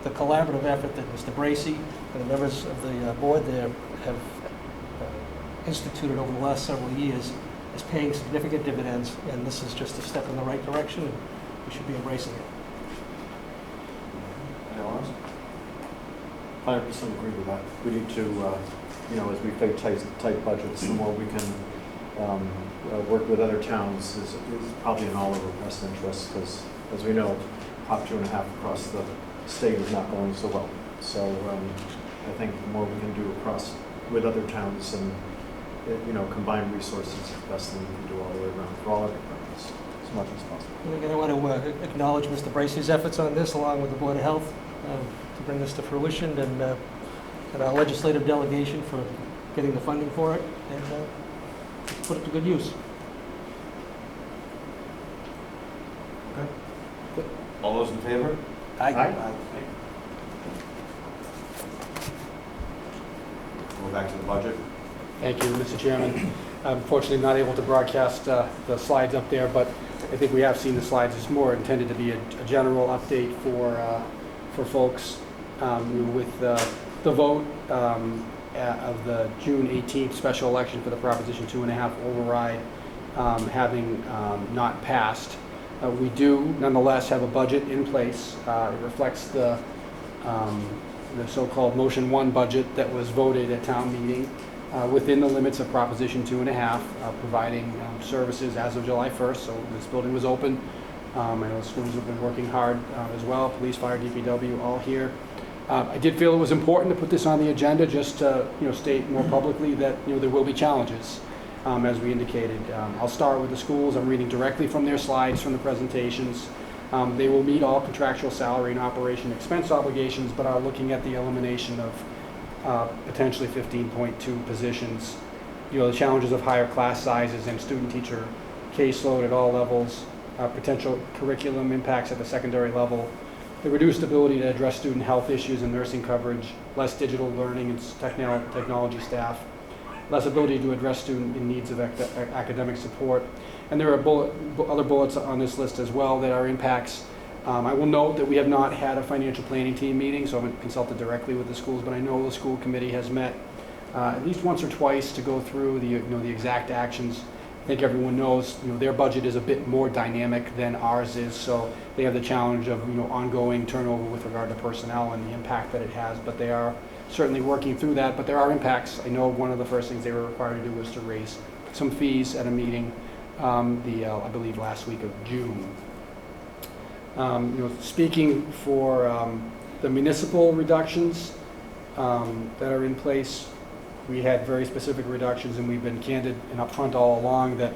the collaborative effort that Mr. Bracy and the members of the board there have instituted over the last several years is paying significant dividends, and this is just a step in the right direction, and we should be embracing it. Anyone else? 100% agree with that. We need to, as we face tight budgets, the more we can work with other towns is probably in all of our best interests, because as we know, Prop 2.5 across the state is not going so well. So I think the more we can do across with other towns and combine resources is the best thing we can do all the way around for all our departments as much as possible. And again, I want to acknowledge Mr. Bracy's efforts on this, along with the Board of Health, to bring this to fruition, and our legislative delegation for getting the funding for it, and put it to good use. Okay. All those in favor? Aye. Go back to the budget. Thank you, Mr. Chairman. Unfortunately, not able to broadcast the slides up there, but I think we have seen the slides. It's more intended to be a general update for folks with the vote of the June 18th special election for the Proposition 2.5 override having not passed. We do nonetheless have a budget in place. It reflects the so-called Motion 1 budget that was voted at town meeting. within the limits of Proposition 2.5, providing services as of July 1st. So this building was open. I know the schools have been working hard as well, police, fire, DPW, all here. I did feel it was important to put this on the agenda just to state more publicly that there will be challenges, as we indicated. I'll start with the schools. I'm reading directly from their slides from the presentations. They will meet all contractual salary and operation expense obligations, but are looking at the elimination of potentially 15.2 positions. The challenges of higher class sizes and student-teacher caseload at all levels, potential curriculum impacts at the secondary level, the reduced ability to address student health issues and nursing coverage, less digital learning and technology staff, less ability to address student in needs of academic support. And there are other bullets on this list as well that are impacts. I will note that we have not had a financial planning team meeting, so I haven't consulted directly with the schools, but I know the school committee has met at least once or twice to go through the exact actions. I think everyone knows their budget is a bit more dynamic than ours is, so they have the challenge of ongoing turnover with regard to personnel and the impact that it has, but they are certainly working through that. But there are impacts. I know one of the first things they were required to do was to raise some fees at a meeting I believe last week of June. Speaking for the municipal reductions that are in place, we had very specific reductions, and we've been candid and upfront all along that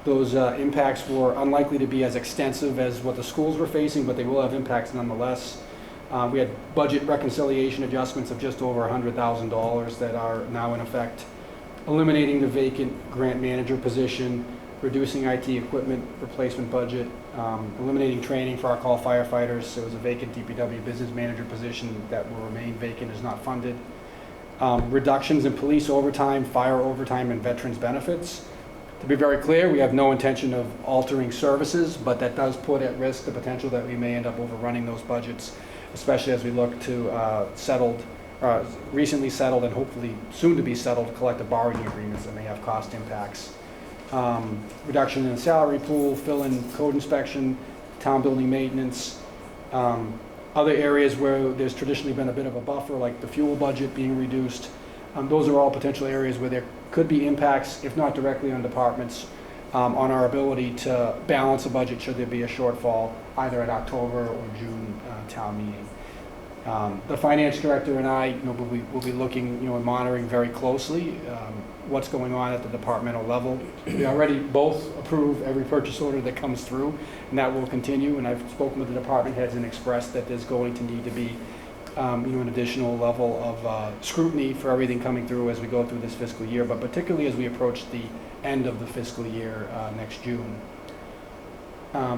those impacts were unlikely to be as extensive as what the schools were facing, but they will have impacts nonetheless. We had budget reconciliation adjustments of just over $100,000 that are now in effect, eliminating the vacant grant manager position, reducing IT equipment replacement budget, eliminating training for our call firefighters. There was a vacant DPW business manager position that will remain vacant, is not funded. Reductions in police overtime, fire overtime, and veterans benefits. To be very clear, we have no intention of altering services, but that does put at risk the potential that we may end up overrunning those budgets, especially as we look to recently settled and hopefully soon to be settled collective bargaining agreements that may have cost impacts. Reduction in the salary pool, fill-in code inspection, town building maintenance. Other areas where there's traditionally been a bit of a buffer, like the fuel budget being reduced. Those are all potential areas where there could be impacts, if not directly on departments, on our ability to balance a budget should there be a shortfall, either at October or June town meeting. The finance director and I will be looking and monitoring very closely what's going on at the departmental level. We already both approve every purchase order that comes through, and that will continue. And I've spoken with the department heads and expressed that there's going to need to be an additional level of scrutiny for everything coming through as we go through this fiscal year, but particularly as we approach the end of the fiscal year next June.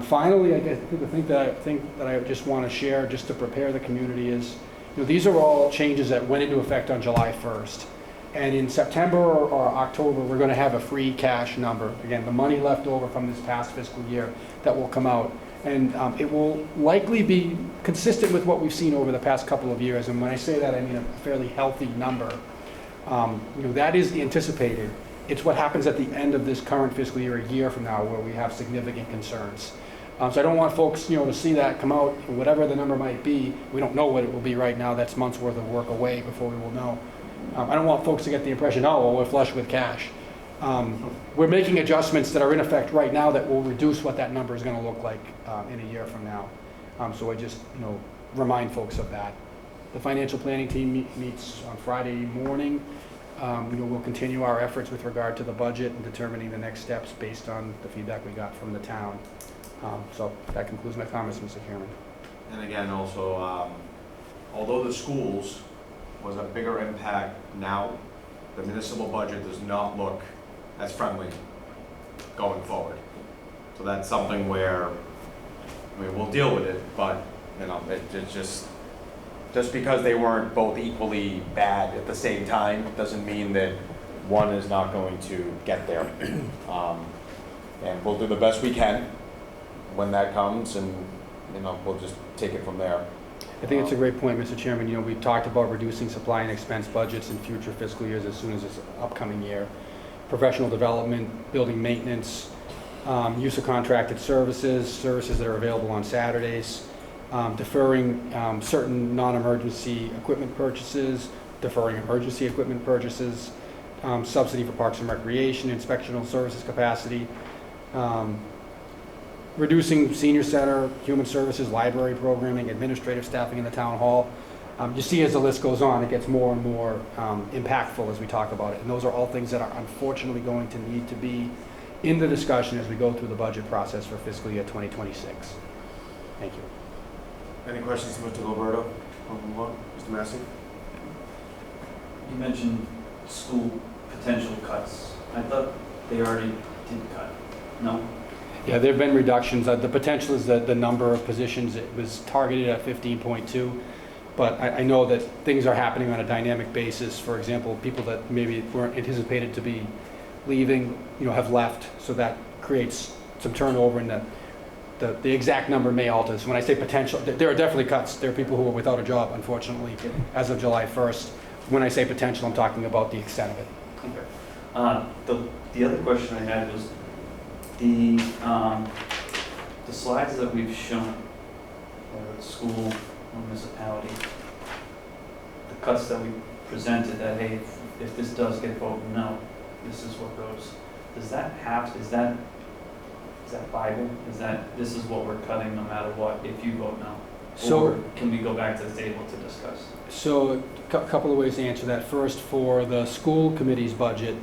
Finally, I guess the thing that I just want to share just to prepare the community is, these are all changes that went into effect on July 1st. And in September or October, we're going to have a free cash number. Again, the money left over from this past fiscal year that will come out. And it will likely be consistent with what we've seen over the past couple of years. And when I say that, I mean a fairly healthy number. That is anticipated. It's what happens at the end of this current fiscal year, a year from now, where we have significant concerns. So I don't want folks, to see that come out, whatever the number might be. We don't know what it will be right now. That's months worth of work away before we will know. I don't want folks to get the impression, we're flush with cash. We're making adjustments that are in effect right now that will reduce what that number is going to look like in a year from now. So I just, remind folks of that. The financial planning team meets on Friday morning. We'll continue our efforts with regard to the budget and determining the next steps based on the feedback we got from the town. So that concludes my comments, Mr. Chairman. And again, also, although the schools was a bigger impact now, the municipal budget does not look as friendly going forward. So that's something where, we'll deal with it, but, it's just because they weren't both equally bad at the same time, doesn't mean that one is not going to get there. And we'll do the best we can when that comes, and, we'll just take it from there. I think it's a great point, Mr. Chairman. We talked about reducing supply and expense budgets in future fiscal years as soon as this upcoming year. Professional development, building maintenance, use of contracted services that are available on Saturdays, deferring certain non-emergency equipment purchases, deferring emergency equipment purchases, subsidy for parks and recreation, inspectional services capacity, reducing senior center, human services, library programming, administrative staffing in the town hall. You see as the list goes on, it gets more and more impactful as we talk about it. And those are all things that are unfortunately going to need to be in the discussion as we go through the budget process for fiscal year 2026. Thank you. Any questions to Mr. Gilberto? Mr. Massey? You mentioned school potential cuts. I thought they already did cut. No? Yeah, there have been reductions. The potential is that the number of positions, it was targeted at 15.2, but I know that things are happening on a dynamic basis. For example, people that maybe weren't anticipated to be leaving, have left, so that creates some turnover, and the exact number may alter. So when I say potential, there are definitely cuts. There are people who are without a job, unfortunately, as of July 1st. When I say potential, I'm talking about the extent of it. Okay. The other question I had was the slides that we've shown, the school or municipality, the cuts that we presented, that hey, if this does get voted no, this is what goes. Does that have? Is that Bible? Is that this is what we're cutting no matter what if you vote no? So or can we go back to the table to discuss? So a couple of ways to answer that. First, for the school committee's budget,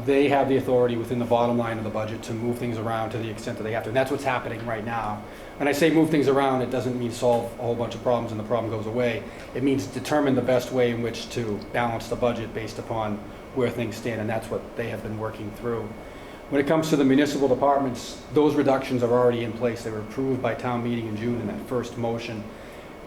they have the authority within the bottom line of the budget to move things around to the extent that they have to. And that's what's happening right now. When I say move things around, it doesn't mean solve a whole bunch of problems and the problem goes away. It means determine the best way in which to balance the budget based upon where things stand, and that's what they have been working through. When it comes to the municipal departments, those reductions are already in place. They were approved by town meeting in June in that first motion.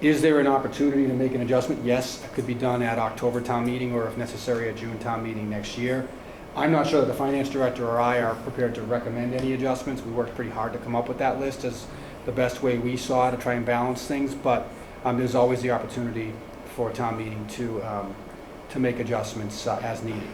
Is there an opportunity to make an adjustment? Yes, it could be done at October town meeting, or if necessary at June town meeting next year. I'm not sure that the finance director or I are prepared to recommend any adjustments. We worked pretty hard to come up with that list as the best way we saw to try and balance things, but there's always the opportunity for town meeting to make adjustments as needed.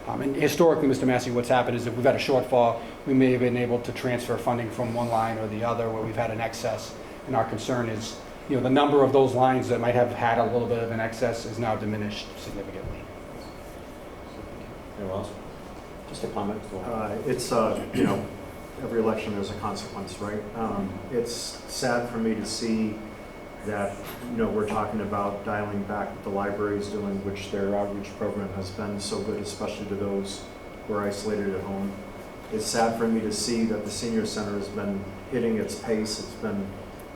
And historically, Mr. Massey, what's happened is if we've had a shortfall, we may have been able to transfer funding from one line or the other where we've had an excess. And our concern is, the number of those lines that might have had a little bit of an excess is now diminished significantly. Anyone else? Just a comment. It's, every election there's a consequence, right? It's sad for me to see that, we're talking about dialing back what the library is doing, which their outreach program has been so good, especially to those who are isolated at home. It's sad for me to see that the senior center has been hitting its pace. It's been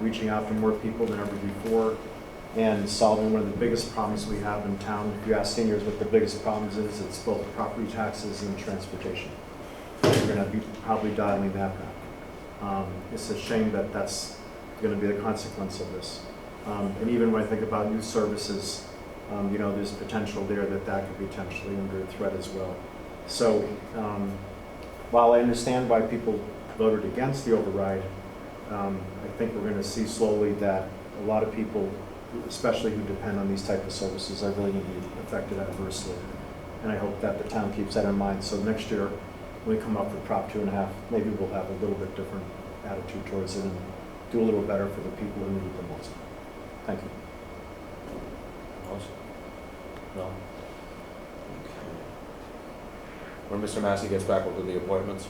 reaching out to more people than ever before and solving one of the biggest problems we have in town. If you ask seniors what the biggest problems is, it's both property taxes and transportation. We're going to be probably dialing that back. It's a shame that that's going to be the consequence of this. And even when I think about youth services, there's potential there that could be potentially under threat as well. So while I understand why people voted against the override, I think we're going to see slowly that a lot of people, especially who depend on these type of services, are really going to be affected adversely. And I hope that the town keeps that in mind. So next year, when we come up with Prop 2.5, maybe we'll have a little bit different attitude towards it and do a little better for the people who need it the most. Thank you. No? Okay. When Mr. Massey gets back, we'll do the appointments.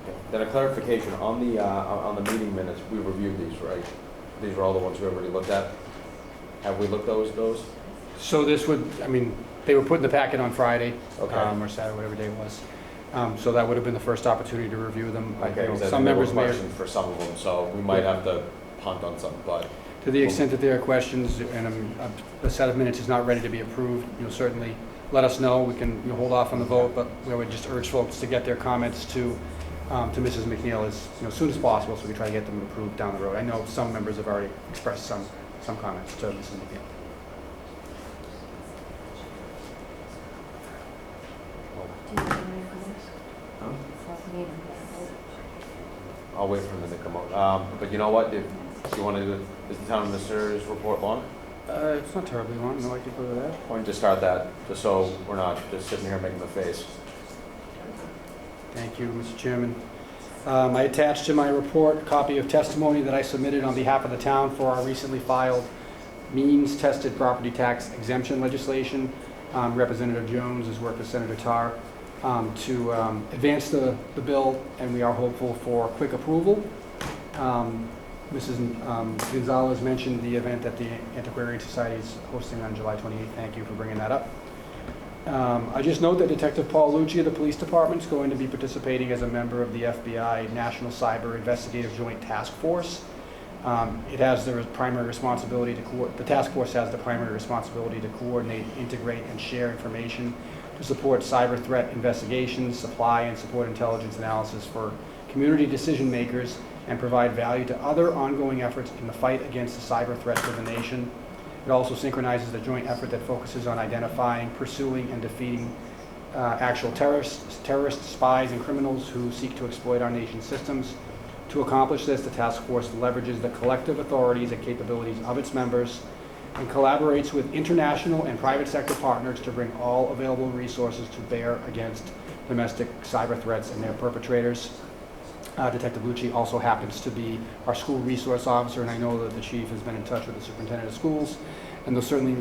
Okay. Then a clarification, on the meeting minutes, we reviewed these, right? These are all the ones we already looked at? Have we looked those? So this would, they were put in the packet on Friday, Okay. or Saturday, whatever day it was. So that would have been the first opportunity to review them. Okay, because Some members may. questions for some of them, so we might have to punt on some, but. To the extent that there are questions and a set of minutes is not ready to be approved, certainly let us know. We can hold off on the vote, but we would just urge folks to get their comments to Mrs. McNeil as soon as possible, so we can try to get them approved down the road. I know some members have already expressed some comments to Mrs. McNeil. I'll wait for him to come out. But you know what? If you want to do, is the town minister's report long? It's not terribly long. No, I can go to that. Why don't you start that, just so we're not just sitting here making the face. Thank you, Mr. Chairman. I attached to my report a copy of testimony that I submitted on behalf of the town for our recently filed means-tested property tax exemption legislation. Representative Jones has worked with Senator Tarr to advance the bill, and we are hopeful for quick approval. Mrs. Gonzalez mentioned the event that the Antiquarian Society is hosting on July 28th. Thank you for bringing that up. I just note that Detective Paul Lucci of the Police Department is going to be participating as a member of the FBI National Cyber Investigative Joint Task Force. It has the primary responsibility the task force has the primary responsibility to coordinate, integrate, and share information to support cyber threat investigations, supply and support intelligence analysis for community decision makers, and provide value to other ongoing efforts in the fight against the cyber threats of the nation. It also synchronizes the joint effort that focuses on identifying, pursuing, and defeating actual terrorists, spies, and criminals who seek to exploit our nation's systems. To accomplish this, the task force leverages the collective authorities and capabilities of its members and collaborates with international and private sector partners to bring all available resources to bear against domestic cyber threats and their perpetrators. Detective Lucci also happens to be our school resource officer, and I know that the chief has been in touch with the superintendent of schools, and they'll certainly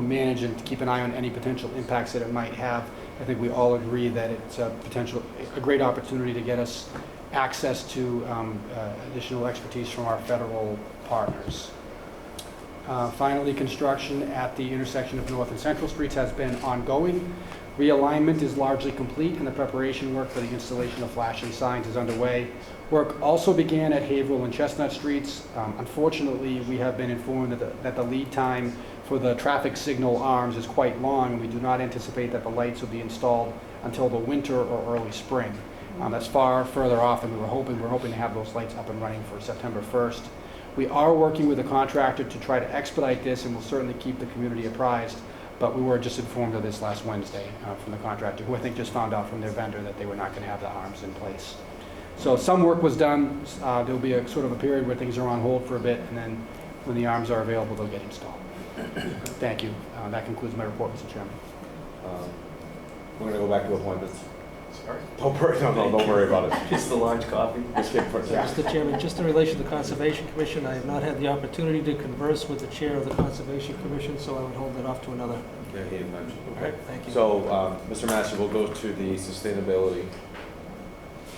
manage and keep an eye on any potential impacts that it might have. I think we all agree that it's a great opportunity to get us access to additional expertise from our federal partners. Finally, construction at the intersection of North and Central Streets has been ongoing. Realignment is largely complete, and the preparation work for the installation of flashing signs is underway. Work also began at Haverhill and Chestnut Streets. Unfortunately, we have been informed that the lead time for the traffic signal arms is quite long, and we do not anticipate that the lights will be installed until the winter or early spring. That's far further off than we were hoping. We're hoping to have those lights up and running for September 1st. We are working with a contractor to try to expedite this, and we'll certainly keep the community apprised. But we were just informed of this last Wednesday from the contractor, who I think just found out from their vendor that they were not going to have the arms in place. So some work was done. There'll be a sort of a period where things are on hold for a bit, and then when the arms are available, they'll get installed. Thank you. That concludes my report, Mr. Chairman. We're going to go back to appointments. Sorry? Don't worry about it. Just the large copy. Mr. Chairman, just in relation to the Conservation Commission, I have not had the opportunity to converse with the chair of the Conservation Commission, so I would hold that off to another. Yeah, he didn't mention. Okay, thank you. So, Mr. Massey, we'll go to the sustainability,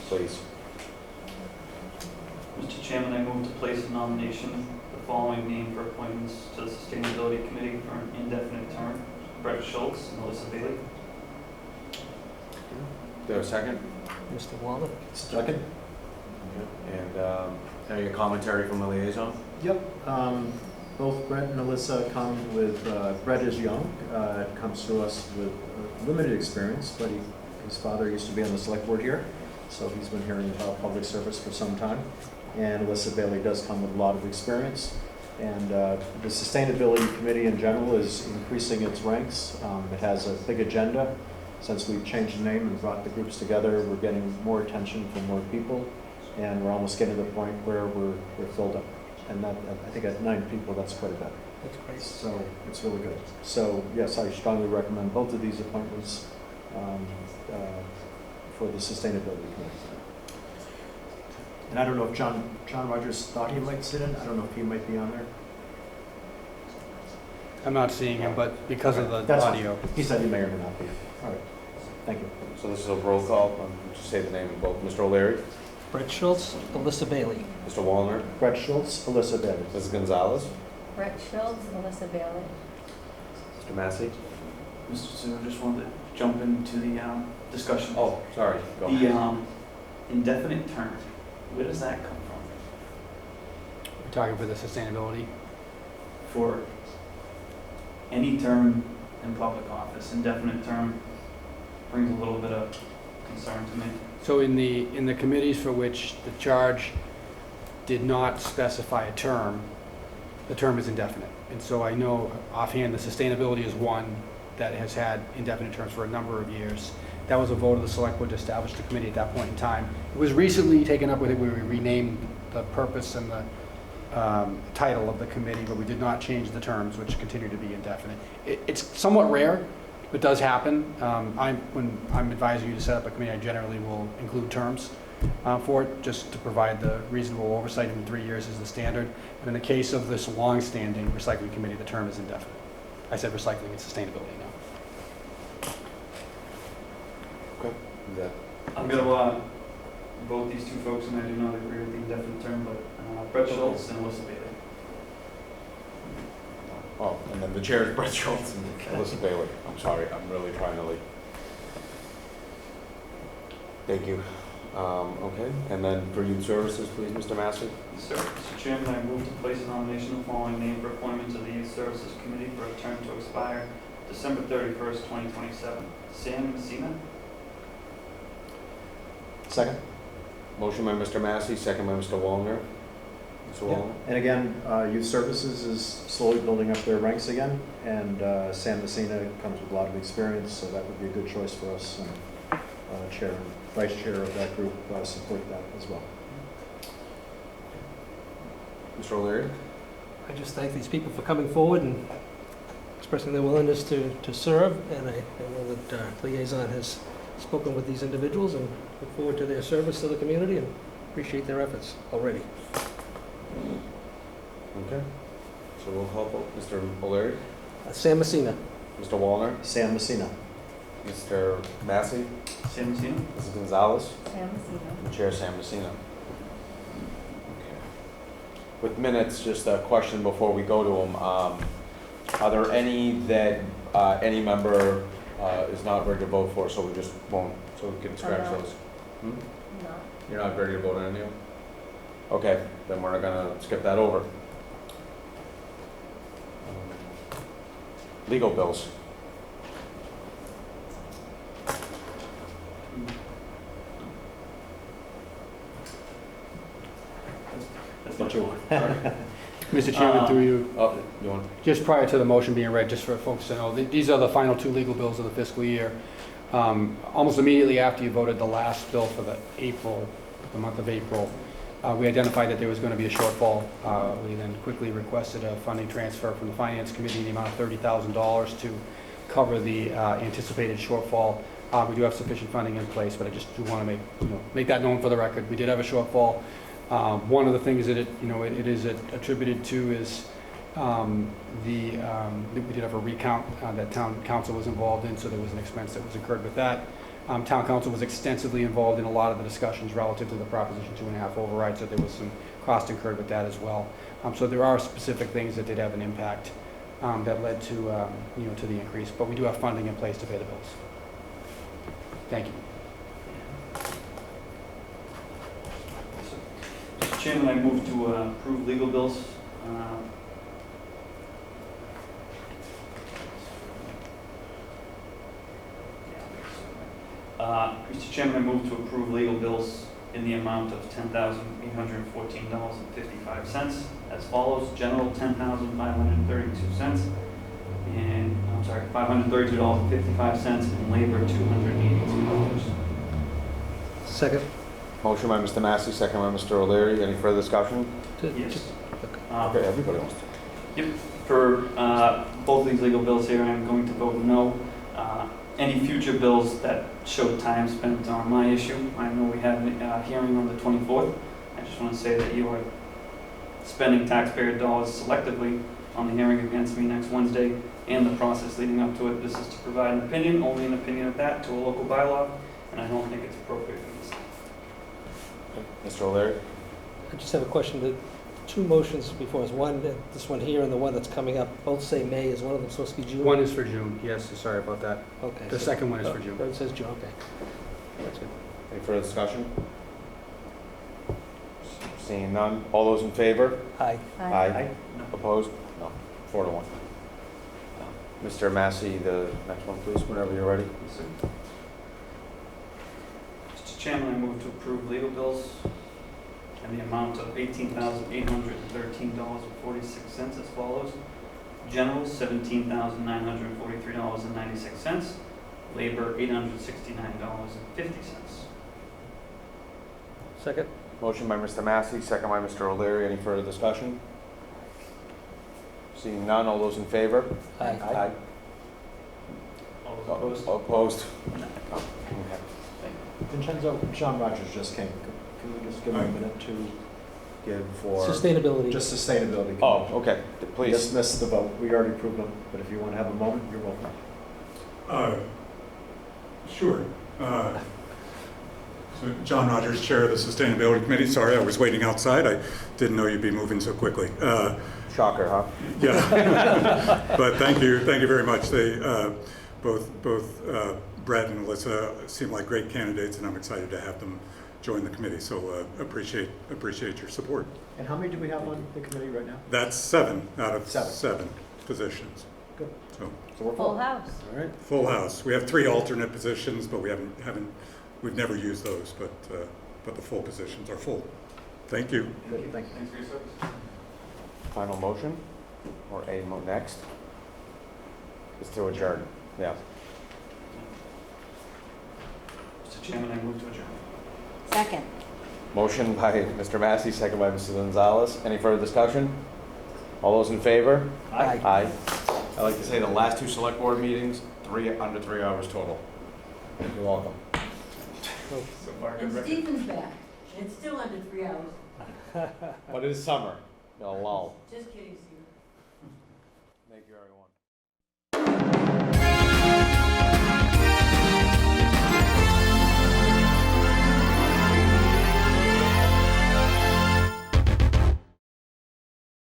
please. Mr. Chairman, I move to place a nomination, the following name for appointments to the Sustainability Committee for an indefinite term: Brett Schultz and Melissa Bailey. Is there a second? Mr. Walner? Second. Okay. And any commentary from the liaison? Yep. Both Brett and Alyssa come with, Brett is young, comes to us with limited experience, but his father used to be on the select board here, so he's been hearing about public service for some time. And Alyssa Bailey does come with a lot of experience. And the Sustainability Committee in general is increasing its ranks. It has a big agenda. Since we've changed the name and brought the groups together, we're getting more attention from more people, and we're almost getting to the point where we're filled up. And that, I think at 9 people, that's quite a bit. That's great. So it's really good. So yes, I strongly recommend both of these appointments for the Sustainability Committee. And I don't know if John Rogers thought he might sit in. I don't know if he might be on there. I'm not seeing him, but because of the audio. Fine. He said he may or may not be. All right. Thank you. So this is a roll call. Just say the name of both. Mr. O'Leary. Brett Schultz, Alyssa Bailey. Mr. Wallner. Brett Schultz, Alyssa Bailey. Mrs. Gonzalez. Brett Schultz, Alyssa Bailey. Mr. Massey. Mr. Chairman, I just wanted to jump into the discussion. Oh, sorry. Go the ahead. Indefinite term, where does that come from? We're talking for the sustainability. For any term in public office, indefinite term brings a little bit of concern to me. So in the committees for which the charge did not specify a term, the term is indefinite. And so I know offhand the sustainability is one that has had indefinite terms for a number of years. That was a vote of the select board to establish the committee at that point in time. It was recently taken up with it where we renamed the purpose and the title of the committee, but we did not change the terms, which continue to be indefinite. It's somewhat rare, but does happen. When I'm advising you to set up a committee, I generally will include terms for it, just to provide the reasonable oversight. In 3 years is the standard. But in the case of this long-standing recycling committee, the term is indefinite. I said recycling and sustainability now. Okay. Is that- I'm gonna vote these two folks, and I do not agree with the indefinite term, but Brett Schultz and Alyssa Bailey. Oh, and then the chair is Brett Schultz and Alyssa Bailey. I'm sorry, I'm really trying to like. Thank you. Okay, and then for youth services, please, Mr. Massey. Yes, sir. Mr. Chairman, I move to place a nomination of the following name for appointment to the Youth Services Committee for a term to expire December 31st, 2027. Sam Messina. Second? Motion by Mr. Massey, second by Mr. Wallner. Mr. Wallner? And again, Youth Services is slowly building up their ranks again, and Sam Messina comes with a lot of experience, so that would be a good choice for us. And Chair and Vice Chair of that group support that as well. Mr. O'Leary? I just thank these people for coming forward and expressing their willingness to serve, and I know that our liaison has spoken with these individuals and look forward to their service to the community and appreciate their efforts already. Okay. So we'll help Mr. O'Leary? Sam Messina. Mr. Wallner? Sam Messina. Mr. Massey? Sam Messina. Mrs. Gonzalez? Sam Messina. And Chair Sam Messina. Okay. With minutes, just a question before we go to them. Are there any that any member is not ready to vote for, so we just won't, so we can scratch no. those? No. You're not ready to vote on any of them? Okay, then we're gonna skip that over. Legal bills. That's not true. Mr. Chairman, through you, Oh, you want? just prior to the motion being read, just for folks to know, these are the final two legal bills of the fiscal year. Almost immediately after you voted the last bill for the month of April, we identified that there was going to be a shortfall. We then quickly requested a funding transfer from the Finance Committee in the amount of $30,000 to cover the anticipated shortfall. We do have sufficient funding in place, but I just do want to make that known for the record. We did have a shortfall. One of the things that it is attributed to is we did have a recount that town council was involved in, so there was an expense that was incurred with that. Town council was extensively involved in a lot of the discussions relative to the Proposition 2.5 override, so there was some cost incurred with that as well. So there are specific things that did have an impact that led to to the increase, but we do have funding in place to pay the bills. Thank you. Mr. Chairman, I move to approve legal bills. Mr. Chairman, I move to approve legal bills in the amount of $10,814.55 as follows. General, $10,532, and I'm sorry, $532.55, and labor, $282. Second. Motion by Mr. Massey, second by Mr. O'Leary. Any further discussion? Yes. Okay, everybody wants to. Yep. For both these legal bills here, I'm going to vote no. Any future bills that show time spent on my issue, I know we have a hearing on the 24th. I just want to say that you are spending taxpayer dollars selectively on the hearing against me next Wednesday and the process leading up to it. This is to provide an opinion, only an opinion at that, to a local bylaw, and I don't think it's appropriate for this. Mr. O'Leary? I just have a question. The two motions before us, this one here and the one that's coming up, both say May. Is one of them supposed to be June? One is for June, yes, sorry about that. Okay. The second one is for June. It says June, okay. That's good. Any further discussion? Seeing none. All those in favor? Aye. Aye. Opposed? No. 4-1. Mr. Massey, the next one, please, whenever you're ready. Yes, sir. Mr. Chairman, I move to approve legal bills in the amount of $18,813.46 as follows. General, $17,943.96. Labor, $869.50. Second. Motion by Mr. Massey, second by Mr. O'Leary. Any further discussion? Seeing none. All those in favor? Aye. Aye. All those opposed? Opposed? No. No. Okay. Vincenzo, John Rogers just came. Can we just give him a minute to give for? Sustainability. Just sustainability. Oh, okay. We Please. just missed the vote. We already approved them, but if you want to have a moment, you're welcome. Sure. So John Rogers, Chair of the Sustainability Committee. Sorry, I was waiting outside. I didn't know you'd be moving so quickly. Shocker, huh? Yeah. But thank you very much. They both Brett and Alyssa seem like great candidates, and I'm excited to have them join the committee. So appreciate your support. And how many do we have on the committee right now? That's 7 out of 7 positions. Good. So we're Full house. All right. full house. We have 3 alternate positions, but we've never used those. But the full positions are full. Thank you. Good. Thank you. Thanks for your service. Final motion, or next, is to adjourn. Yeah. Mr. Chairman, I move to adjourn. Second. Motion by Mr. Massey, second by Mrs. Gonzalez. Any further discussion? All those in favor? Aye. Aye. I'd like to say the last 2 select board meetings, under 3 hours total. You're welcome. So far, good And record. Stephen's back. It's still under 3 hours. But it is summer. A lull. Just kidding,